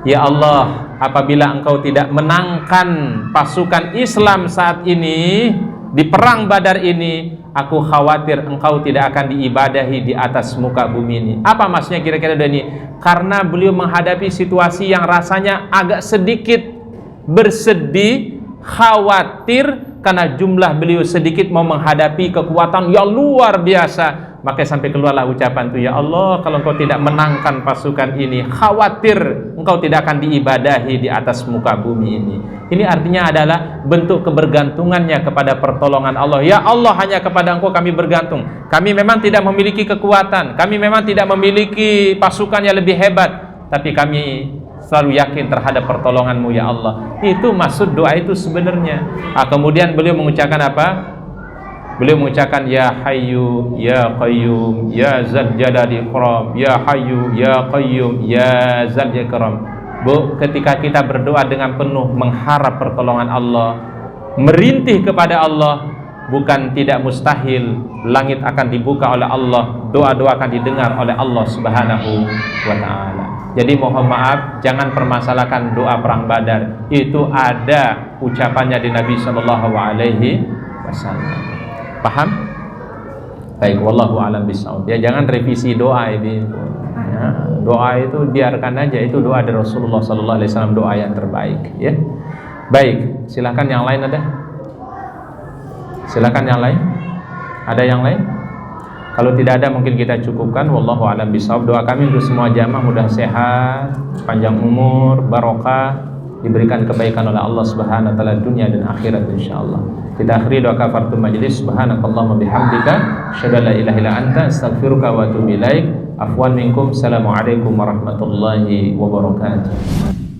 ya Allah, apabila Engkau tidak menangkan pasukan Islam saat ini di perang Badar ini, aku khawatir Engkau tidak akan diibadahi di atas muka bumi ini. Apa maksudnya kira-kira ini? Karena beliau menghadapi situasi yang rasanya agak sedikit bersedih, khawatir, karena jumlah beliau sedikit mau menghadapi kekuatan yang luar biasa. Maka sampai keluarlah ucapan itu, ya Allah, kalau Engkau tidak menangkan pasukan ini, khawatir Engkau tidak akan diibadahi di atas muka bumi ini. Ini artinya adalah bentuk kebergantungannya kepada pertolongan Allah. Ya Allah, hanya kepada Engkau kami bergantung. Kami memang tidak memiliki kekuatan, kami memang tidak memiliki pasukan yang lebih hebat, tapi kami selalu yakin terhadap pertolongan-Mu ya Allah. Itu maksud doa itu sebenarnya. Kemudian beliau mengucapkan apa? Beliau mengucapkan ya Hayyu ya Qayyum ya Dzal Jalali Ikram, ya Hayyu ya Qayyum ya Dzal Jalali Ikram. Bu, ketika kita berdoa dengan penuh mengharap pertolongan Allah, merintih kepada Allah, bukan tidak mustahil langit akan dibuka oleh Allah, doa-doa akan didengar oleh Allah Subhanahu wa taala. Jadi mohon maaf, jangan permasalahkan doa perang Badar. Itu ada ucapannya di Nabi sallallahu alaihi wasallam. Paham? Baik, wallahu a'lam bishawab. Ya, jangan revisi doa ini. Ya, doa itu biarkan aja, itu doa dari Rasulullah sallallahu alaihi wasallam, doa yang terbaik, ya. Baik, silakan yang lain ada? Silakan yang lain? Ada yang lain? Kalau tidak ada mungkin kita cukupkan. Wallahu a'lam bishawab. Doa kami untuk semua jamaah mudah sehat, panjang umur, barokah, diberikan kebaikan oleh Allah Subhanahu wa taala dunia dan akhirat insyaallah. Kita akhiri doa kafaratul majlis. Subhanakallahumma bihamdika asyhadu an la ilaha illa anta astaghfiruka wa atubu ilaik. Afwan minkum. Assalamualaikum warahmatullahi wabarakatuh.